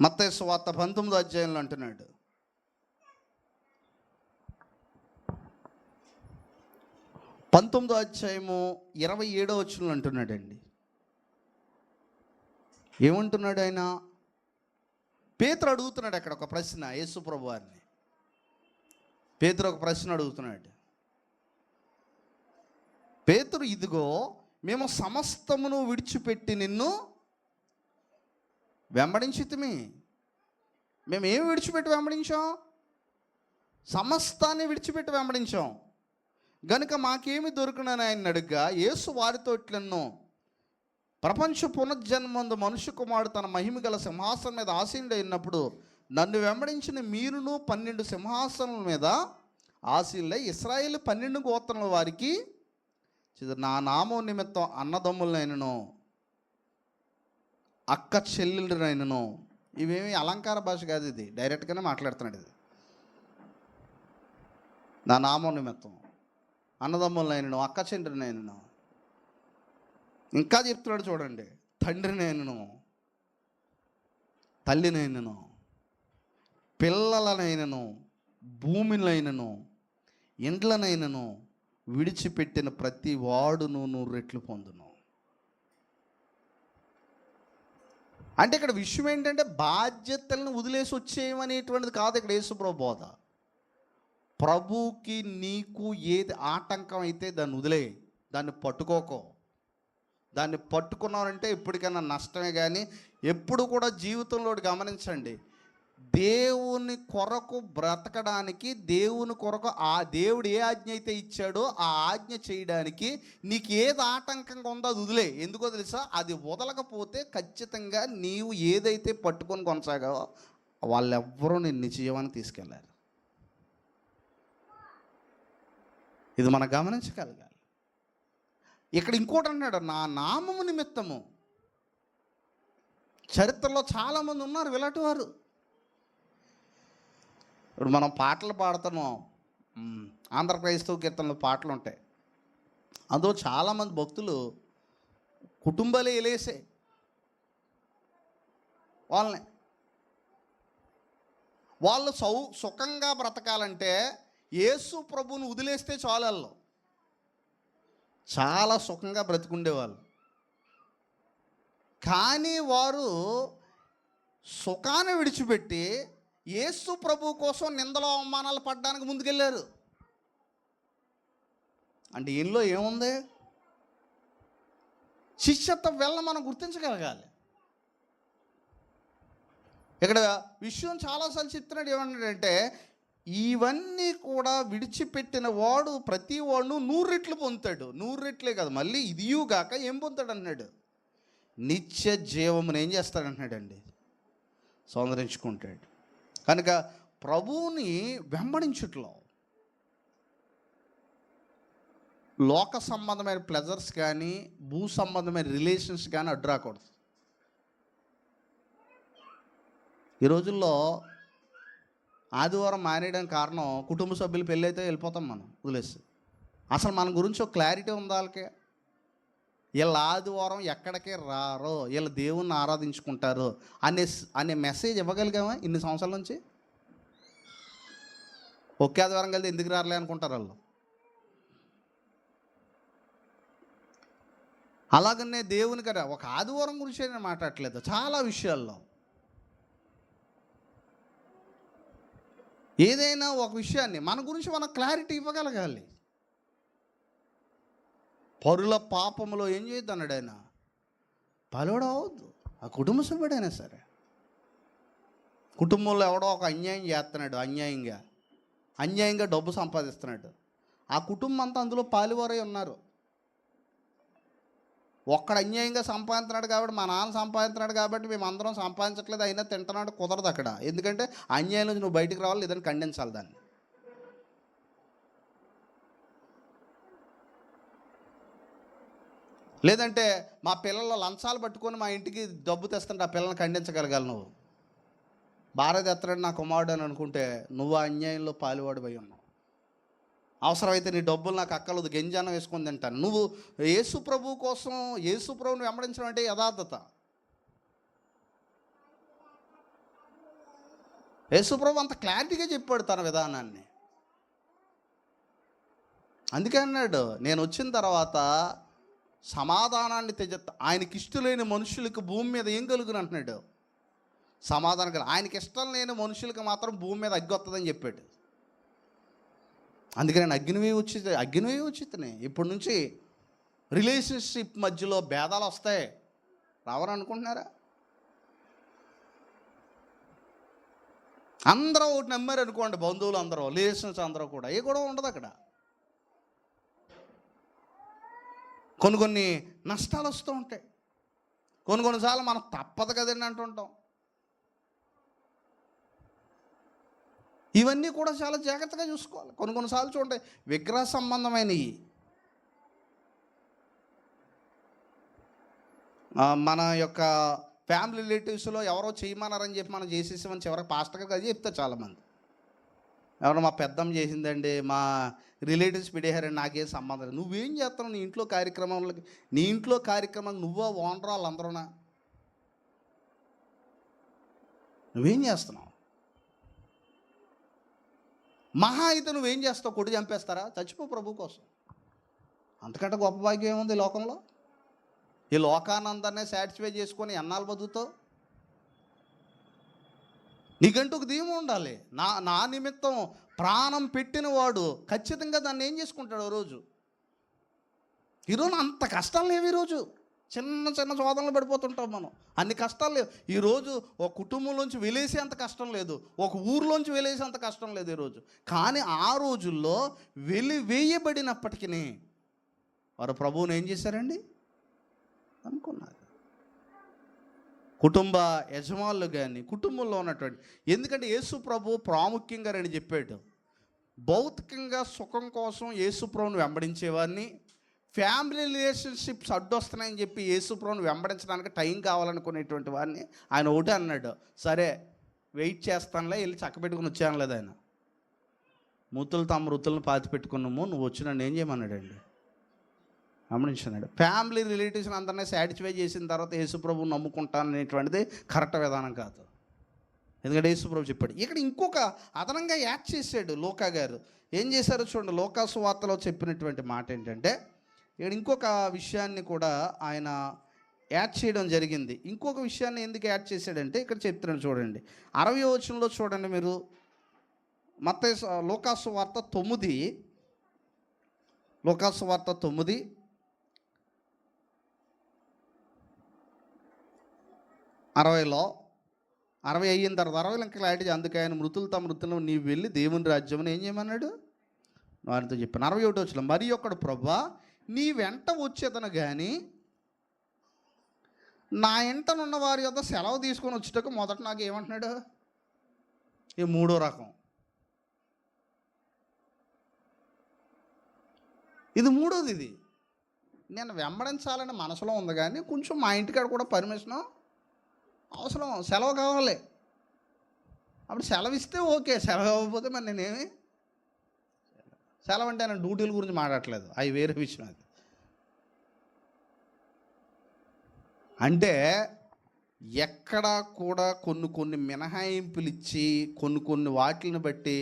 మత్తయి సువార్త 19వ అధ్యాయంలో అంటున్నాడు, 19వ అధ్యాయము 27వ వచనంలో అంటున్నాడండి. ఏమంటున్నాడు ఆయన? పేతురు అడుగుతున్నాడు అక్కడ ఒక ప్రశ్న, యేసు ప్రభు వారిని. పేతురు ఒక ప్రశ్న అడుగుతున్నాడు. పేతురు, ఇదిగో మేము సమస్తమును విడిచిపెట్టి నిన్ను వెంబడించితిమి. మేము ఏమి విడిచిపెట్టి వెంబడించాం? సమస్తాన్ని విడిచిపెట్టి వెంబడించాం. గనుక మాకేమి దొరుకునని ఆయన అడుగ్గా, యేసు వారితో ఇట్లన్నో, ప్రపంచ పునర్జన్మందు మనుష్య కుమారుడు తన మహిమ గల సింహాసనం మీద ఆసీనుడై ఉన్నప్పుడు నన్ను వెంబడించిన మీరును 12 సింహాసనల మీద ఆసీనులై ఇశ్రాయేలు 12 గోత్రముల వారికి నా నామం నిమిత్తం అన్నదమ్ములనైనను అక్క చెల్లెళ్ళనైనను, ఇవేమి అలంకార భాష కాదు, ఇది డైరెక్ట్గానే మాట్లాడుతున్నాడు. ఇది నా నామం నిమిత్తం అన్నదమ్ములనైనను అక్క చెల్లెళ్ళనైనను, ఇంకా చెప్తున్నాడు చూడండి, తండ్రినైనను తల్లినైనను పిల్లలనైనను భూమినైనను ఇండ్లనైనను విడిచిపెట్టిన ప్రతి వాడును 100 రెట్లు పొందును. అంటే ఇక్కడ విషయం ఏంటంటే బాధ్యతలను వదిలేసి వచ్చేయమనేటువంటిది కాదు ఇక్కడ యేసుప్రభు బోధ. ప్రభుకి నీకు ఏది ఆటంకం అయితే దాన్ని వదిలేయి, దాన్ని పట్టుకోకో. దాన్ని పట్టుకున్నారంటే ఎప్పటికైనా నష్టమే. కానీ ఎప్పుడు కూడా జీవితంలో గమనించండి, దేవుని కొరకు బ్రతకడానికి, దేవుని కొరకు ఆ దేవుడు ఏ ఆజ్ఞ అయితే ఇచ్చాడో ఆ ఆజ్ఞ చేయడానికి నీకు ఏది ఆటంకంగా ఉందో అది వదిలే. ఎందుకో తెలుసా? అది వదలకపోతే ఖచ్చితంగా నీవు ఏదైతే పట్టుకొని కొనసాగావో వాళ్ళెవ్వరూ నిన్ను నిజీవానికి తీసుకెళ్ళారు. ఇది మనం గమనించగలగాలి. ఇక్కడ ఇంకోటి అన్నాడు, నా నామము నిమిత్తము. చరిత్రలో చాలామంది ఉన్నారు ఇలాంటి వారు. ఇప్పుడు మనం పాటలు పాడుతున్నాం, ఆంధ్ర క్రైస్తవ కీర్తనలో పాటలు ఉంటాయి. అందులో చాలామంది భక్తులు కుటుంబాలే ఎలేసే వాళ్ళు సుఖంగా బ్రతకాలంటే యేసు ప్రభువుని వదిలేస్తే చాలు. వాళ్ళు చాలా సుఖంగా బ్రతికుండేవాళ్ళు. కానీ వారు సుఖాన్ని విడిచిపెట్టి యేసు ప్రభు కోసం నిందలో అవమానాలు పడడానికి ముందుకెళ్ళారు. అంటే ఈయనలో ఏముంది? శిష్యత్వం వల్ల మనం గుర్తించగలగాలి. ఇక్కడ విషయం చాలాసార్లు చెప్తున్నాడు. ఏమన్నాడంటే, ఇవన్నీ కూడా విడిచిపెట్టిన వాడు ప్రతి వాడు 100 రెట్లు పొందుతాడు. 100 రెట్లే కాదు, మళ్ళీ ఇదియుగాక ఏం పొందుతాడు అన్నాడు? నిత్య జీవమును ఏం చేస్తాడంటున్నాడండి? సంతరించుకుంటాడు. కనుక ప్రభువుని వెంబడించుట్లో లోక సంబంధమైన ప్లెజర్స్ కానీ భూ సంబంధమైన రిలేషన్స్ కానీ అడ్డు రాకూడదు. ఈ రోజుల్లో ఆదివారం మానేయడానికి కారణం కుటుంబ సభ్యులు పెళ్ళి అయితే వెళ్ళిపోతాం మనం వదిలేసి. అసలు మన గురించి ఒక క్లారిటీ ఉందా వాళ్ళకి? వీళ్ళ ఆదివారం ఎక్కడికి రారో, వీళ్ళ దేవుణ్ణి ఆరాధించుకుంటారు అనే మెసేజ్ ఇవ్వగలిగామా ఇన్ని సంవత్సరాల నుంచి? ఒకే ఆదివారం కలిసి ఎందుకు రాలే అనుకుంటారు వాళ్ళు. అలాగనే దేవుని కదా ఒక ఆదివారం గురించి నేను మాట్లాడట్లేదు, చాలా విషయాల్లో ఏదైనా ఒక విషయాన్ని మన గురించి మనం క్లారిటీ ఇవ్వగలగాలి. పరుల పాపములో ఏం చేయొద్దు అన్నాడు ఆయన, పాలోడు అవద్దు. ఆ కుటుంబ సభ్యుడైనా సరే, కుటుంబంలో ఎవడో ఒక అన్యాయం చేస్తున్నాడు, అన్యాయంగా డబ్బు సంపాదిస్తున్నాడు, ఆ కుటుంబం అంతా అందులో పాలువారై ఉన్నారు. ఒక్కడ అన్యాయంగా సంపాదించినాడు కాబట్టి, మా నాన్న సంపాదించినాడు కాబట్టి మేము అందరం సంపాదించట్లేదు అయినా తింటున్నాడు, కుదరదు అక్కడ. ఎందుకంటే అన్యాయం నుంచి నువ్వు బయటికి రావాలి, లేదని ఖండించాలి దాన్ని. లేదంటే మా పిల్లలు లంచాలు పట్టుకొని మా ఇంటికి డబ్బు తెస్తుంటే ఆ పిల్లల్ని ఖండించగలగాలి. నువ్వు భార్య తెత్తనాడు నా కుమారుడు అని అనుకుంటే నువ్వు ఆ అన్యాయంలో పాలువాడిపోయి ఉన్నావు. అవసరమైతే నీ డబ్బులు నాకు అక్కర్లేదు, గంజానం వేసుకొని తింటాను. నువ్వు యేసు ప్రభు కోసం యేసు ప్రభుని వెంబడించడం అంటే యథార్థత. యేసు ప్రభు అంత క్లారిటీగా చెప్పాడు తన విధానాన్ని. అందుకే అన్నాడు, నేను వచ్చిన తర్వాత సమాధానాన్ని ఆయనకి ఇష్టం లేని మనుషులకు భూమి మీద ఏం కలుగును అంటున్నాడు, సమాధానం కలుగు. ఆయనకి ఇష్టం లేని మనుషులకు మాత్రం భూమి మీద అగ్గి వస్తుందని చెప్పాడు. అందుకే నేను అగ్నివే ఉచితనే. ఇప్పటి నుంచి రిలేషన్షిప్ మధ్యలో భేదాలు వస్తాయి, రావని అనుకుంటున్నారా? అందరూ ఒకటి నమ్మారు అనుకోండి, బంధువులు అందరూ, రిలేషన్స్ అందరూ కూడా, ఏ గొడవ ఉండదు అక్కడ. కొన్ని నష్టాలు వస్తూ ఉంటాయి, కొన్నిసార్లు మనం తప్పదు కదండి అంటుంటాం. ఇవన్నీ కూడా చాలా జాగ్రత్తగా చూసుకోవాలి. కొన్నిసార్లు చూడండి, విగ్రహ సంబంధమైనవి మన యొక్క ఫ్యామిలీ రిలేటివ్స్లో ఎవరో చేయమన్నారని చెప్పి మనం చేసేసామని చివరికి పాస్టర్ గారికి అది చెప్తారు చాలామంది. ఎవరో మా పెద్దమ్మ చేసిందండి, మా రిలేటివ్స్ పిడేహారండి, నాకేం సంబంధం లేదు. నువ్వేం చేస్తావు నీ ఇంట్లో కార్యక్రమాలకి? నీ ఇంట్లో కార్యక్రమాలు నువ్వో ఓనర్ వాళ్ళందరూనా? నువ్వేం చేస్తున్నావు? మహా అయితే నువ్వేం చేస్తావు? కొట్టి చంపేస్తారా? చచ్చిపో ప్రభు కోసం. అంతకంటే గొప్ప భాగ్యం ఏముంది ఈ లోకంలో? ఈ లోకానందరినీ సాటిస్ఫై చేసుకొని ఎన్నాళ్ళు బతుకుతావు? నీకంటూ ఒక దీవం ఉండాలి. నా నిమిత్తం ప్రాణం పెట్టిన వాడు ఖచ్చితంగా దాన్ని ఏం చేసుకుంటాడు రోజు. ఈరోజు అంత కష్టాలు లేవు. ఈరోజు చిన్న చిన్న శోధనలు పడిపోతుంటాం మనం. అన్ని కష్టాలు లేవు ఈరోజు. ఒక కుటుంబంలోంచి వెలేసే అంత కష్టం లేదు, ఒక ఊర్లోంచి వెలేసే అంత కష్టం లేదు ఈరోజు. కానీ ఆ రోజుల్లో వెలివేయబడినప్పటికీ వారు ప్రభువుని ఏం చేశారండి అనుకున్నారు. కుటుంబ యజమానులు కానీ కుటుంబంలో ఉన్నటువంటి, ఎందుకంటే యేసు ప్రభు ప్రాముఖ్యంగా అని చెప్పాడు, భౌతికంగా సుఖం కోసం యేసు ప్రభుని వెంబడించేవాడిని, ఫ్యామిలీ రిలేషన్షిప్స్ అడ్డొస్తున్నాయని చెప్పి యేసు ప్రభుని వెంబడించడానికి టైం కావాలనుకునేటువంటి వాడిని ఆయన ఒకటే అన్నాడు, సరే వెయిట్ చేస్తానులే, వెళ్ళి చక్కబెట్టుకుని వచ్చాను లేదు. ఆయన మూతులు తమ వృత్తులను పాతి పెట్టుకున్నాము, నువ్వు వచ్చి నన్ను ఏం చేయమన్నాడండి గమనించున్నాడు. ఫ్యామిలీ రిలేటివ్స్ని అందరినీ సాటిస్ఫై చేసిన తర్వాత యేసుప్రభుని నమ్ముకుంటాను అనేటువంటిది కరెక్ట్ విధానం కాదు. ఎందుకంటే యేసుప్రభు చెప్పాడు. ఇక్కడ ఇంకొక అదనంగా యాడ్ చేశాడు లోకా గారు. ఏం చేశారో చూడండి, లోకా సువార్తలో చెప్పినటువంటి మాట ఏంటంటే, ఇక్కడ ఇంకొక విషయాన్ని కూడా ఆయన యాడ్ చేయడం జరిగింది. ఇంకొక విషయాన్ని ఎందుకు యాడ్ చేశాడంటే ఇక్కడ చెప్తున్నాడు చూడండి, 60వ వచనంలో చూడండి మీరు. మత్తయి లోకా సువార్త 9, లోకా సువార్త 9 60లో 60 అయిన తర్వాత 60 ఇంకా క్లారిటీ. అందుకే ఆయన మృతులు తమ మృతులను నీవు వెళ్ళి దేవుని రాజ్యమని ఏం చేయమన్నాడు వారితో చెప్పాను. 61 వచ్చిన మరి ఒకడు ప్రభువా నీ వెంట వచ్చేతను కానీ నా వెంటనున్న వారి యొద్ద సెలవు తీసుకొని వచ్చేటకు మొదట నాకు ఏమంటున్నాడు, ఈ మూడో రకం. ఇది మూడోది. ఇది నేను వెంబడించాలని మనసులో ఉంది కానీ కొంచెం మా ఇంటికాడ కూడా పర్మిషను అవసరం, సెలవు కావాలి. అప్పుడు సెలవు ఇస్తే ఓకే, సెలవు ఇవ్వకపోతే మరి నేనేమి. సెలవు అంటే నేను డ్యూటీల గురించి మాట్లాడట్లేదు, అవి వేరే విషయం. అది అంటే ఎక్కడా కూడా కొన్ని కొన్ని మినహాయింపులు ఇచ్చి కొన్ని కొన్ని వాటిని బట్టి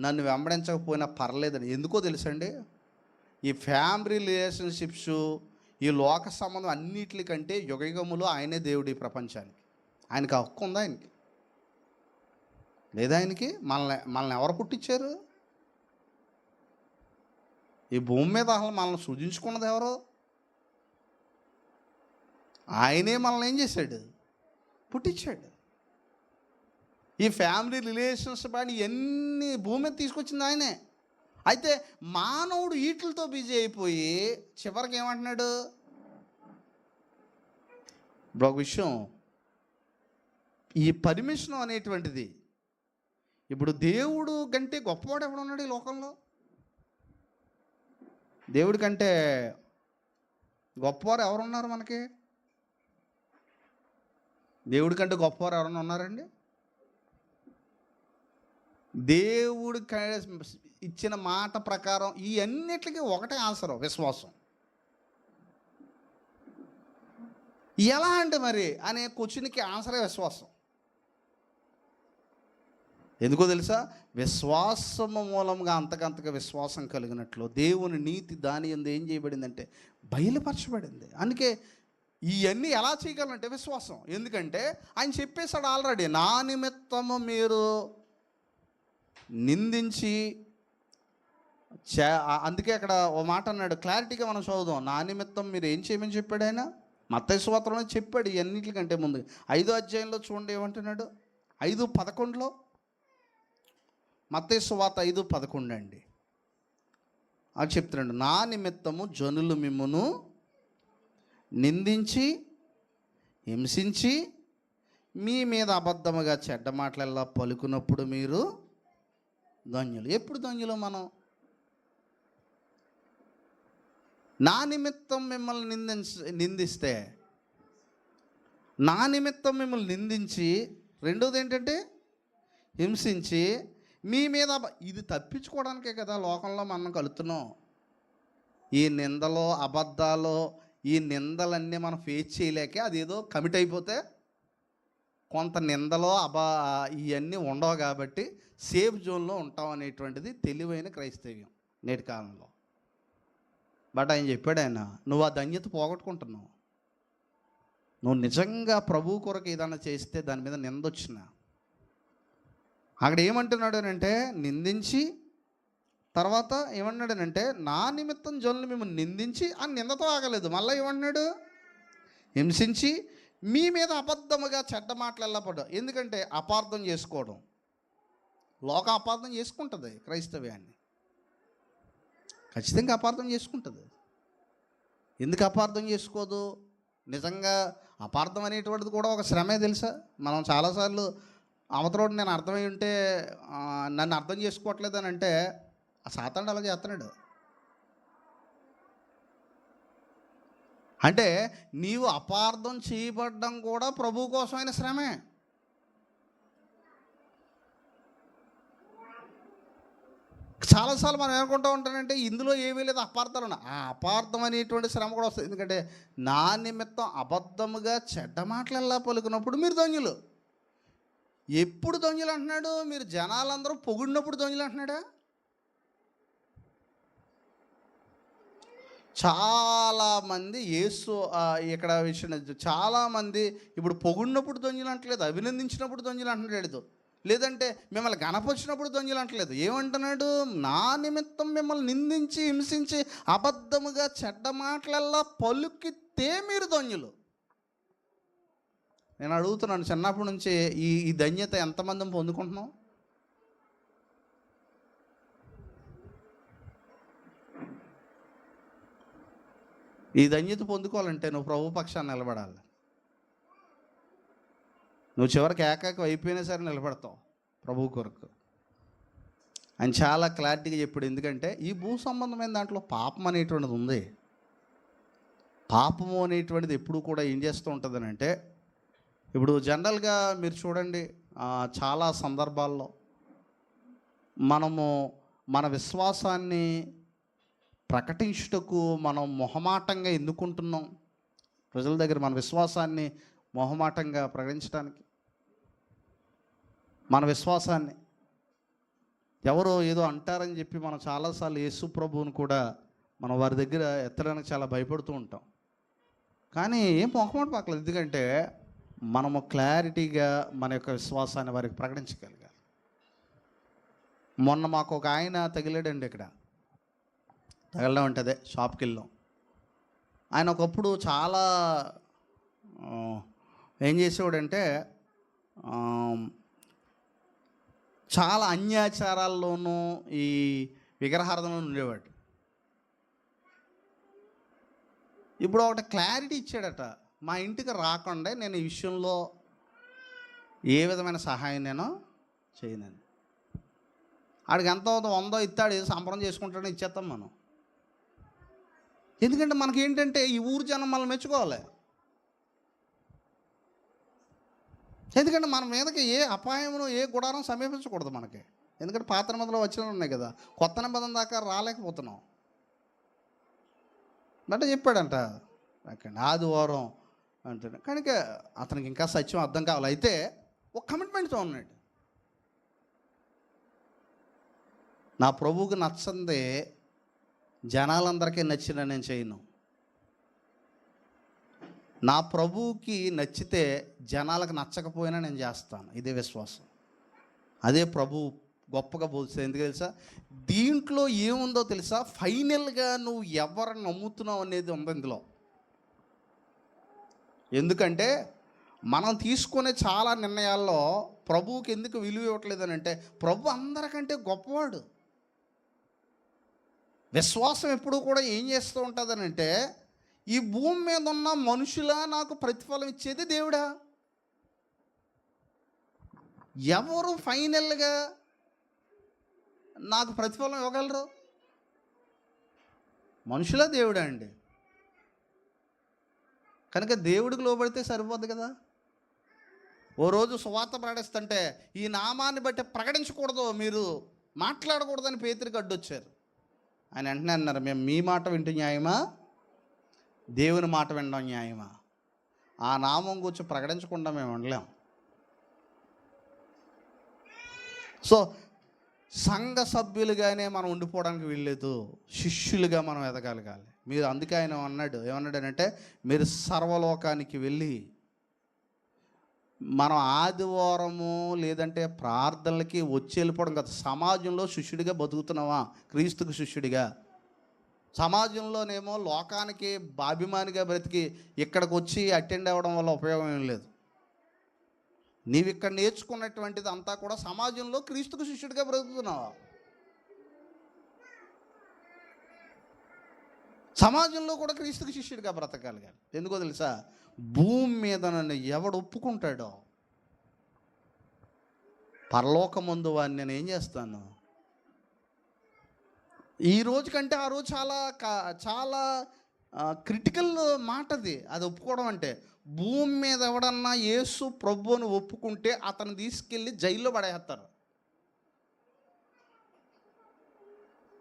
నన్ను వెంబడించకపోయినా పర్లేదని. ఎందుకో తెలుసండి, ఈ ఫ్యామిలీ రిలేషన్షిప్స్, ఈ లోక సంబంధం అన్నిటికంటే యుగయుగములు ఆయనే దేవుడు ఈ ప్రపంచానికి. ఆయనకి ఆ హక్కు ఉందా? ఆయనకి లేదా? ఆయనకి మనల్ని ఎవరు పుట్టించారు? ఈ భూమి మీద అసలు మనల్ని సృజించుకున్నది ఎవరు? ఆయనే మనల్ని ఏం చేశాడు? పుట్టించాడు. ఈ ఫ్యామిలీ రిలేషన్షిప్ అని ఎన్ని భూమి మీద తీసుకొచ్చింది ఆయనే. అయితే మానవుడు వీటితో బిజీ అయిపోయి చివరికి ఏమంటున్నాడు? ఇప్పుడు ఒక విషయం, ఈ పర్మిషన్ అనేటువంటిది, ఇప్పుడు దేవుడు కంటే గొప్పవాడు ఎవడున్నాడు ఈ లోకంలో? దేవుడి కంటే గొప్పవారు ఎవరున్నారు మనకి? దేవుడి కంటే గొప్పవారు ఎవరన్నా ఉన్నారండి? దేవుడు ఇచ్చిన మాట ప్రకారం ఈ అన్నిటికీ ఒకటే ఆన్సర్, విశ్వాసం. ఎలా అంటే మరి అనే క్వశ్చన్కి ఆన్సరే విశ్వాసం. ఎందుకో తెలుసా? విశ్వాసము మూలంగా అంతకంతగా విశ్వాసం కలిగినట్లు దేవుని నీతి దాని యందు ఏం చేయబడిందంటే బయలుపరచబడింది. అందుకే ఇవన్నీ ఎలా చేయగలంటే విశ్వాసం. ఎందుకంటే ఆయన చెప్పేశాడు ఆల్రెడీ, నా నిమిత్తము మీరు నిందించి అందుకే అక్కడ ఓ మాట అన్నాడు, క్లారిటీగా మనం చదువుదాం. నా నిమిత్తం మీరు ఏం చేయమని చెప్పాడు ఆయన? మత్తయి సువార్తలోనే చెప్పాడు ఇవన్నిటికంటే ముందు. 5వ అధ్యాయంలో చూడండి ఏమంటున్నాడు, 5:11. మత్తయి సువార్త 5:11 అండి. అది చెప్తున్నాడు, నా నిమిత్తము జనులు మిమ్మును నిందించి హింసించి మీ మీద అబద్ధముగా చెడ్డ మాటలెల్లా పలుకున్నప్పుడు మీరు ధన్యులు. ఎప్పుడు ధన్యులు మనం? నా నిమిత్తం మిమ్మల్ని నిందిస్తే, నా నిమిత్తం మిమ్మల్ని నిందించి, రెండోది ఏంటంటే హింసించి మీ మీద, ఇది తప్పించుకోవడానికే కదా లోకంలో మనం కలుతున్నాం. ఈ నిందలో అబద్ధాలు, ఈ నిందలన్నీ మనం ఫేస్ చేయలేకే అదేదో కమిట్ అయిపోతే కొంత నిందలో ఇవన్నీ ఉండవు కాబట్టి సేఫ్ జోన్లో ఉంటాం అనేటువంటిది తెలివైన క్రైస్తవ్యం నేటి కాలంలో. బట్ ఆయన చెప్పాడు, ఆయన నువ్వు ఆ ధన్యత పోగొట్టుకుంటున్నావు. నువ్వు నిజంగా ప్రభు కొరకు ఏదైనా చేస్తే దాని మీద నిందొచ్చిన, అక్కడ ఏమంటున్నాడు అంటే నిందించి, తర్వాత ఏమన్నాడనంటే నా నిమిత్తం జనులు మిమ్మల్ని నిందించి, ఆ నిందతో ఆగలేదు, మళ్ళీ ఏమన్నాడు? హింసించి మీ మీద అబద్ధముగా చెడ్డ మాటలు వెళ్ళపడ్డా. ఎందుకంటే అపార్థం చేసుకోవడం, లోక అపార్థం చేసుకుంటుంది క్రైస్తవ్యాన్ని, ఖచ్చితంగా అపార్థం చేసుకుంటుంది. ఎందుకు అపార్థం చేసుకోదు? నిజంగా అపార్థం అనేటువంటిది కూడా ఒక శ్రమే తెలుసా? మనం చాలాసార్లు అవతలోడు నేను అర్థమై ఉంటే నన్ను అర్థం చేసుకోవట్లేదు అని అంటే ఆ సాతానుడు అలా చేస్తున్నాడు. అంటే నీవు అపార్థం చేయబడ్డం కూడా ప్రభు కోసమైన శ్రమే. చాలాసార్లు మనం ఏమనుకుంటూ ఉంటానంటే ఇందులో ఏమీ లేదు, అపార్థాలు ఉన్నాయి. ఆ అపార్థం అనేటువంటి శ్రమ కూడా వస్తుంది. ఎందుకంటే నా నిమిత్తం అబద్ధముగా చెడ్డ మాటలల్లా పలుకున్నప్పుడు మీరు ధన్యులు. ఎప్పుడు ధన్యులు అంటున్నాడు? మీరు జనాలందరూ పొగిడినప్పుడు ధన్యులు అంటున్నాడా? చాలామంది యేసు ఇక్కడ విషయం, చాలామంది ఇప్పుడు పొగిడినప్పుడు ధన్యులు అంటలేదు, అభినందించినప్పుడు ధన్యులు అంటున్నాడు, లేదంటే మిమ్మల్ని గణపరిచినప్పుడు ధన్యులు అంటలేదు. ఏమంటున్నాడు? నా నిమిత్తం మిమ్మల్ని నిందించి హింసించి అబద్ధముగా చెడ్డ మాటలల్లా పలుకితే మీరు ధన్యులు. నేను అడుగుతున్నాను, చిన్నప్పటి నుంచి ఈ ధన్యత ఎంతమంది పొందుకుంటున్నాం? ఈ ధన్యత పొందుకోవాలంటే నువ్వు ప్రభు పక్షాన్ని నిలబడాలి. నువ్వు చివరికి ఏకాకి అయిపోయినా సరే నిలబడతావు ప్రభు కొరకు. ఆయన చాలా క్లారిటీగా చెప్పాడు. ఎందుకంటే ఈ భూ సంబంధమైన దాంట్లో పాపం అనేటువంటిది ఉంది. పాపము అనేటువంటిది ఎప్పుడు కూడా ఏం చేస్తూ ఉంటుందని అంటే, ఇప్పుడు జనరల్గా మీరు చూడండి, చాలా సందర్భాల్లో మనము మన విశ్వాసాన్ని ప్రకటించుటకు మనం మొహమాటంగా ఎందుకుంటున్నాం? ప్రజల దగ్గర మన విశ్వాసాన్ని మొహమాటంగా ప్రకటించడానికి మన విశ్వాసాన్ని? ఎవరో ఏదో అంటారని చెప్పి మనం చాలాసార్లు యేసు ప్రభువుని కూడా మనం వారి దగ్గర ఎత్తడానికి చాలా భయపడుతూ ఉంటాం. కానీ ఏం మొహమాట పక్కలేదు, ఎందుకంటే మనము క్లారిటీగా మన యొక్క విశ్వాసాన్ని వారికి ప్రకటించగలిగాలి. మొన్న మాకు ఒక ఆయన తగిలాడండి, ఇక్కడ తగలడం అంటే అదే షాప్కి వెళ్ళాం. ఆయన ఒకప్పుడు చాలా ఏం చేసేవాడంటే చాలా అన్యాచారాల్లోనూ ఈ విగ్రహారాధనలో ఉండేవాడు. ఇప్పుడు ఒకటి క్లారిటీ ఇచ్చాడట, మా ఇంటికి రాకుండా నేను ఈ విషయంలో ఏ విధమైన సహాయం నేను చేయనని. ఆడికి ఎంత 100 ఇస్తాడు, ఏదో సంబరం చేసుకుంటాడని ఇచ్చేస్తాం మనం. ఎందుకంటే మనకేంటంటే ఈ ఊరు జనం మనల్ని మెచ్చుకోవాలి. ఎందుకంటే మన మీదకి ఏ అపాయమును ఏ గుడారం సమీపించకూడదు మనకి. ఎందుకంటే పాత నిబంధనలో వచనాలు ఉన్నాయి కదా, కొత్త నిబంధన దాకా రాలేకపోతున్నాం. అంటే చెప్పాడంట అక్కడ ఆదివారం అంటాడు. కనుక అతనికి ఇంకా సత్యం అర్థం కావాలి. అయితే ఒక కమిట్మెంట్తో ఉన్నాడు. నా ప్రభువుకి నచ్చందే జనాలందరికీ నచ్చిన నేను చేయను. నా ప్రభువుకి నచ్చితే జనాలకు నచ్చకపోయినా నేను చేస్తాను. ఇదే విశ్వాసం. అదే ప్రభు గొప్పగా బోధిస్తుంది. ఎందుకు తెలుసా? దీంట్లో ఏముందో తెలుసా? ఫైనల్గా నువ్వు ఎవరిని నమ్ముతున్నావు అనేది ఉంది ఇందులో. ఎందుకంటే మనం తీసుకునే చాలా నిర్ణయాల్లో ప్రభువుకి ఎందుకు విలువ ఇవ్వట్లేదని అంటే, ప్రభు అందరికంటే గొప్పవాడు. విశ్వాసం ఎప్పుడు కూడా ఏం చేస్తూ ఉంటుందని అంటే, ఈ భూమి మీద ఉన్న మనుషులా నాకు ప్రతిఫలం ఇచ్చేది దేవుడా? ఎవరు ఫైనల్గా నాకు ప్రతిఫలం ఇవ్వగలరు? మనుషులా దేవుడా అండి? కనుక దేవుడికి లోబడితే సరిపోద్ది కదా. ఓ రోజు సువార్త ప్రకటిస్తుంటే ఈ నామాన్ని బట్టి ప్రకటించకూడదు, మీరు మాట్లాడకూడదని పేతురికి అడ్డొచ్చారు. ఆయన వెంటనే అన్నారు, మేము మీ మాట వింటూ న్యాయమా, దేవుని మాట వినడం న్యాయమా? ఆ నామం గురించి ప్రకటించకుండా మేము ఉండలేం. సో సంఘ సభ్యులుగానే మనం ఉండిపోవడానికి వీల్లేదు, శిష్యులుగా మనం ఎదగలగాలి. మీరు అందుకే ఆయన ఏమన్నాడనంటే, మీరు సర్వలోకానికి వెళ్ళి, మనం ఆదివారము లేదంటే ప్రార్థనలకి వచ్చి వెళ్ళిపోవడం కదా. సమాజంలో శిష్యుడిగా బతుకుతున్నావా? క్రీస్తుకు శిష్యుడిగా. సమాజంలోనేమో లోకానికి అభిమానిగా బ్రతికి ఇక్కడికి వచ్చి అటెండ్ అవ్వడం వల్ల ఉపయోగం ఏం లేదు. నీవు ఇక్కడ నేర్చుకున్నటువంటిది అంతా కూడా సమాజంలో క్రీస్తుకు శిష్యుడిగా బ్రతుకుతున్నావా? సమాజంలో కూడా క్రీస్తుకు శిష్యుడిగా బ్రతకగలగాలి. ఎందుకో తెలుసా? భూమి మీద నన్ను ఎవడు ఒప్పుకుంటాడో పరలోకమందు వాడిని నేను ఏం చేస్తాను. ఈ రోజు కంటే ఆ రోజు చాలా క్రిటికల్ మాట అది ఒప్పుకోవడం అంటే. భూమి మీద ఎవడన్నా యేసు ప్రభువును ఒప్పుకుంటే అతను తీసుకెళ్ళి జైల్లో పడేస్తారు.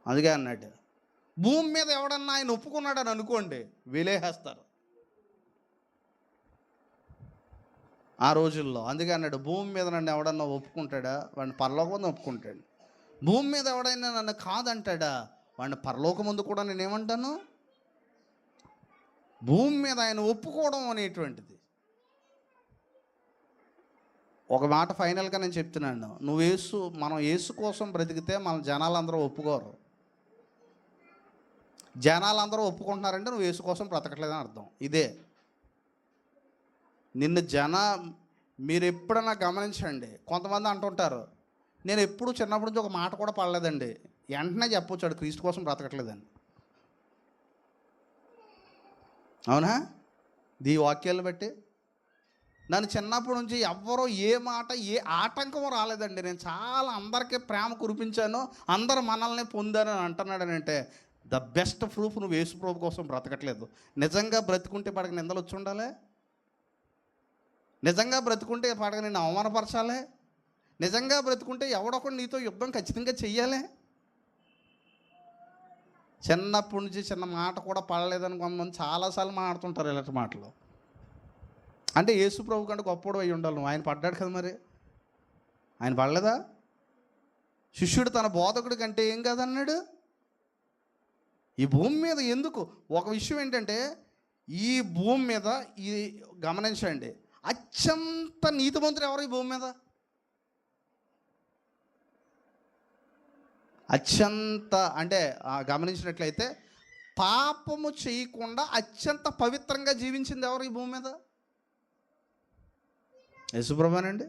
అందుకే అన్నాడు, భూమి మీద ఎవడన్నా ఆయన ఒప్పుకున్నాడని అనుకోండి, వెలేసేస్తారు ఆ రోజుల్లో. అందుకే అన్నాడు, భూమి మీద నన్ను ఎవడన్నా ఒప్పుకుంటాడా వాడిని పరలోకం ఒప్పుకుంటాడు. భూమి మీద ఎవడైనా నన్ను కాదంటాడా వాడిని పరలోకం ముందు కూడా నేనేమంటాను. భూమి మీద ఆయన ఒప్పుకోవడం అనేటువంటిది ఒక మాట. ఫైనల్గా నేను చెప్తున్నాను, మనం యేసు కోసం బ్రతికితే మన జనాలందరూ ఒప్పుకోరు. జనాలందరూ ఒప్పుకుంటున్నారంటే నువ్వు యేసు కోసం బ్రతకట్లేదని అర్థం. ఇదే మీరు ఎప్పుడన్నా గమనించండి. కొంతమంది అంటుంటారు, నేను ఎప్పుడు చిన్నప్పటి నుంచి ఒక మాట కూడా పడలేదండి, వెంటనే చెప్పొచ్చాడు క్రీస్తు కోసం బ్రతకట్లేదని. అవునా? ఈ వాక్యాలను బట్టి నన్ను చిన్నప్పటి నుంచి ఎవ్వరూ ఏ మాట ఏ ఆటంకం రాలేదండి, నేను చాలా అందరికీ ప్రేమ కురిపించాను, అందరు మనల్ని పొందాను అని అంటున్నాడనంటే ద బెస్ట్ ప్రూఫ్ నువ్వు యేసు ప్రభు కోసం బ్రతకట్లేదు. నిజంగా బ్రతుకుంటే పడక నిందలు వచ్చి ఉండాలి, నిజంగా బ్రతుకుంటే పడక నిన్ను అవమానపరచాలి, నిజంగా బ్రతుకుంటే ఎవడొకడు నీతో యుద్ధం ఖచ్చితంగా చెయ్యాలి. చిన్నప్పటి నుంచి చిన్న మాట కూడా పడలేదని కొంతమంది చాలాసార్లు మాట్లాడుతుంటారు ఇలాంటి మాటలు. అంటే యేసు ప్రభు కంటే గొప్పవాడు అయి ఉండాలి నువ్వు. ఆయన పడ్డాడు కదా, మరి ఆయన పడలేదా? శిష్యుడు తన బోధకుడి కంటే ఏం కాదన్నాడు. ఈ భూమి మీద ఎందుకు, ఒక విషయం ఏంటంటే ఈ భూమి మీద ఈ గమనించండి, అత్యంత నీతిమంతుడు ఎవరు ఈ భూమి మీద? అత్యంత అంటే గమనించినట్లయితే పాపము చేయకుండా అత్యంత పవిత్రంగా జీవించింది ఎవరు ఈ భూమి మీద? యేసుప్రభునండి.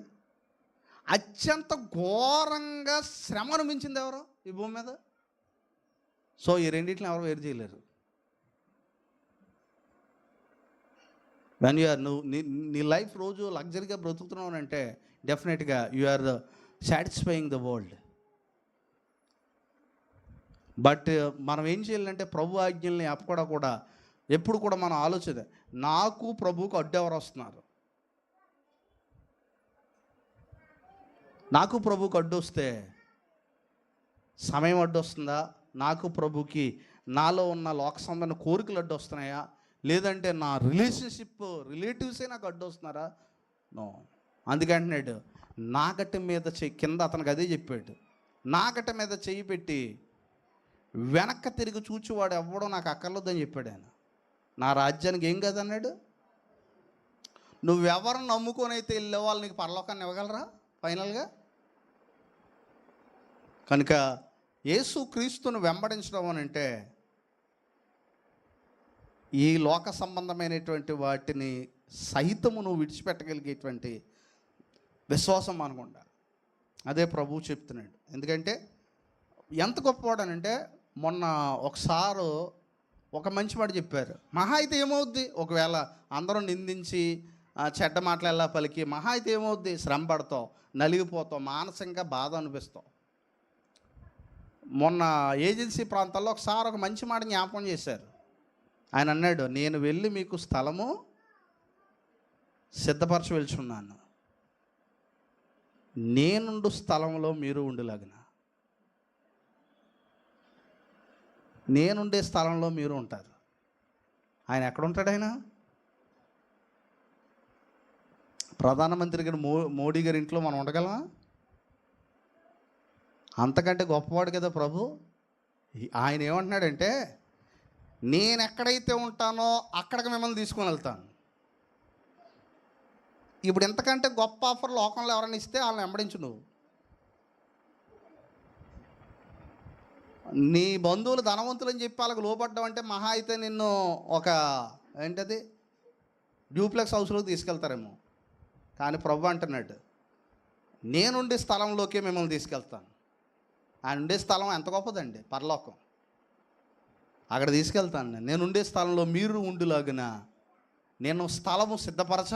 అత్యంత ఘోరంగా శ్రమ అనిపించింది ఎవరు ఈ భూమి మీద? సో ఈ రెండింటిని ఎవరు వేరు చేయలేరు. వెన్ యూఆర్ నువ్వు నీ లైఫ్ రోజు లగ్జరీగా బ్రతుకుతున్నావు అంటే డెఫినెట్గా you are satisfying the world. But మనం ఏం చేయాలంటే ప్రభు ఆజ్ఞల్ని కూడా ఎప్పుడు కూడా మనం ఆలోచన, నాకు ప్రభువుకు అడ్డెవరు వస్తున్నారు, నాకు ప్రభువుకు అడ్డు వస్తే సమయం అడ్డు వస్తుందా, నాకు ప్రభుకి నాలో ఉన్న లోక సంబంధ కోరికలు అడ్డు వస్తున్నాయా, లేదంటే నా రిలేటివ్సే నాకు అడ్డు వస్తున్నారా? నో. అందుకంటున్నాడు నాగట్ట మీద కింద అతనికి అదే చెప్పాడు, నాగట్ట మీద చెయ్యి పెట్టి వెనక్కి తిరిగి చూచేవాడు ఎవ్వడో నాకు అక్కర్లేదని చెప్పాడు ఆయన. నా రాజ్యానికి ఏం కదన్నాడు. నువ్వెవరు నమ్ముకొని అయితే వెళ్ళే వాళ్ళు నీకు పరలోకాన్ని ఇవ్వగలరా ఫైనల్గా? కనుక యేసు క్రీస్తును వెంబడించడం అని అంటే ఈ లోక సంబంధమైనటువంటి వాటిని సహితము నువ్వు విడిచిపెట్టగలిగేటువంటి విశ్వాసం అనుకుంటా. అదే ప్రభువు చెప్తున్నాడు. ఎందుకంటే ఎంత గొప్పవాడనంటే మొన్న ఒకసారి ఒక మంచి మాట చెప్పారు. మహా అయితే ఏమవుద్ది, ఒకవేళ అందరూ నిందించి చెడ్డ మాటలు పలికి మహా అయితే ఏమవుద్ది, శ్రమ పడతావు, నలిగిపోతావు, మానసికంగా బాధ అనిపిస్తావు. మొన్న ఏజెన్సీ ప్రాంతాల్లో ఒకసారి ఒక మంచి మాట జ్ఞాపకం చేశారు. ఆయన అన్నాడు, నేను వెళ్ళి మీకు స్థలము సిద్ధపరచ వెళ్తున్నాను, నేనుండు స్థలంలో మీరు ఉండులాగిన, నేనుండే స్థలంలో మీరు ఉంటారు. ఆయన ఎక్కడ ఉంటాడు? ఆయన ప్రధానమంత్రి గారు మోడీ గారి ఇంట్లో మనం ఉండగలమా? అంతకంటే గొప్పవాడు కదా ప్రభు. ఆయన ఏమంటున్నాడంటే, నేను ఎక్కడైతే ఉంటానో అక్కడికి మిమ్మల్ని తీసుకొని వెళ్తాను. ఇప్పుడు ఎంతకంటే గొప్ప ఆఫర్ లోకంలో ఎవరైనా ఇస్తే వాళ్ళని వెంబడించు. నువ్వు నీ బంధువులు ధనవంతులు అని చెప్పి వాళ్ళకి లోపడ్డావంటే మహా అయితే నిన్ను ఒక ఏంటది డ్యూప్లెక్స్ హౌస్లోకి తీసుకెళ్తారేమో. కానీ ప్రభు అంటున్నాడు, నేనుండే స్థలంలోకే మిమ్మల్ని తీసుకెళ్తాను. ఆయన ఉండే స్థలం ఎంత గొప్పదండి, పరలోకం. అక్కడ తీసుకెళ్తాను. నేను ఉండే స్థలంలో మీరు ఉండులాగిన నేను స్థలము సిద్ధపరచ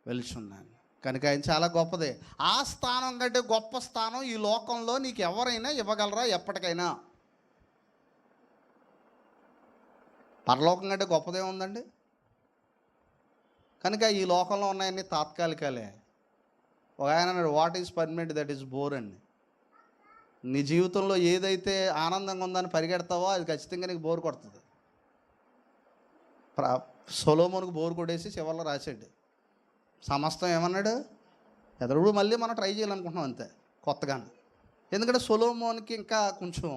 వెళ్తున్నాను. కనుక ఆయన చాలా గొప్పదే. ఆ స్థానం కంటే గొప్ప స్థానం ఈ లోకంలో నీకు ఎవరైనా ఇవ్వగలరా ఎప్పటికైనా? పరలోకం కంటే గొప్పదే ఉందండి. కనుక ఈ లోకంలో ఉన్నాయన్నీ తాత్కాలికాలే. ఒక ఆయన అన్నాడు, what is permanent that is bore అండి. నీ జీవితంలో ఏదైతే ఆనందంగా ఉందని పరిగెడతావో అది ఖచ్చితంగా నీకు బోర్ కొడుతుంది. సొలొమోనుకు బోర్ కొట్టేసి చివరిలో రాశాడు సమస్తం. ఏమన్నాడు? ఎదురు మళ్ళీ మనం ట్రై చేయాలనుకుంటున్నాం అంతే కొత్తగా. ఎందుకంటే సొలొమోన్కి ఇంకా కొంచెం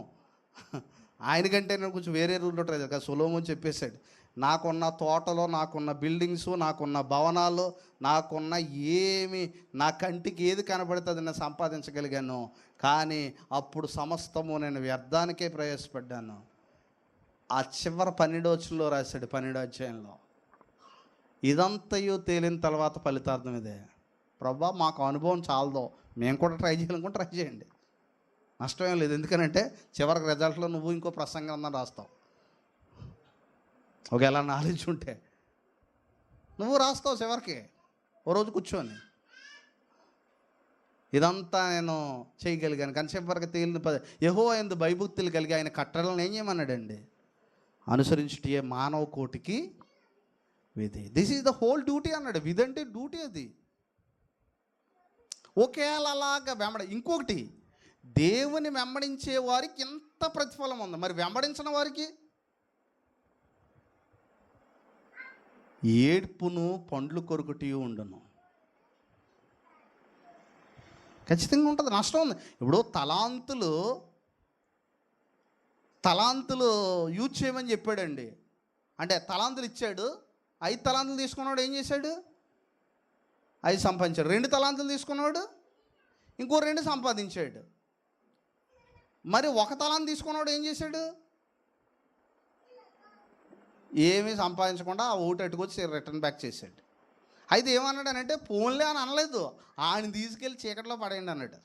ఆయనకంటే నేను కొంచెం వేరే రూల్లో ట్రై చేయాలి కదా. సొలొమోన్ చెప్పేశాడు, నాకున్న తోటలో, నాకున్న బిల్డింగ్స్, నాకున్న భవనాలు, నాకున్న ఏమి నా కంటికి ఏది కనబడుతుంది నేను సంపాదించగలిగాను. కానీ అప్పుడు సమస్తము నేను వ్యర్థానికే ప్రయాసపడ్డాను. ఆ చివరి 12వ వచనంలో రాశాడు, 12వ అధ్యాయంలో, ఇదంతయు తేలిన తర్వాత ఫలితార్థం ఇదే. ప్రభా మాకు అనుభవం చాలదో, మేము కూడా ట్రై చేయాలనుకుంటే ట్రై చేయండి, నష్టమేం లేదు. ఎందుకనంటే చివరికి రిజల్ట్లో నువ్వు ఇంకో ప్రసంగం ఉందని రాస్తావు. ఒకవేళ నాలెడ్జ్ ఉంటే నువ్వు రాస్తావు చివరికి ఓ రోజు కూర్చొని, ఇదంతా నేను చేయగలిగాను. కానీ చివరికి తేలిన యెహోవా యందు భయభక్తులు కలిగి ఆయన కట్టడలను ఏం చేయమన్నాడండి? అనుసరించుటే మానవ కోటికి విధి. This is the whole duty అన్నాడు. విధి అంటే డ్యూటీ. అది ఒకేలా అలాగా ఇంకొకటి, దేవుని వెంబడించే వారికి ఎంత ప్రతిఫలం ఉంది, మరి వెంబడించిన వారికి ఏడ్పును పండ్లు కొరుకుటి ఉండును. ఖచ్చితంగా ఉంటుంది, నష్టం ఉంది. ఇప్పుడు తలాంతులు యూజ్ చేయమని చెప్పాడండి. అంటే తలాంతులు ఇచ్చాడు, 5 తలాంతులు తీసుకున్నాడు, ఏం చేశాడు? 5 సంపాదించాడు. 2 తలాంతులు తీసుకున్నాడు, ఇంకో 2 సంపాదించాడు. మరి 1 తలాంతు తీసుకున్నాడు, ఏం చేశాడు? ఏమీ సంపాదించకుండా ఆ ఓటు అట్టుకొచ్చి రిటర్న్ బ్యాక్ చేశాడు. అయితే ఏమన్నాడు అని అంటే, పోన్లే అని అనలేదు, ఆయన తీసుకెళ్ళి చీకట్లో పడేయండి అన్నాడు.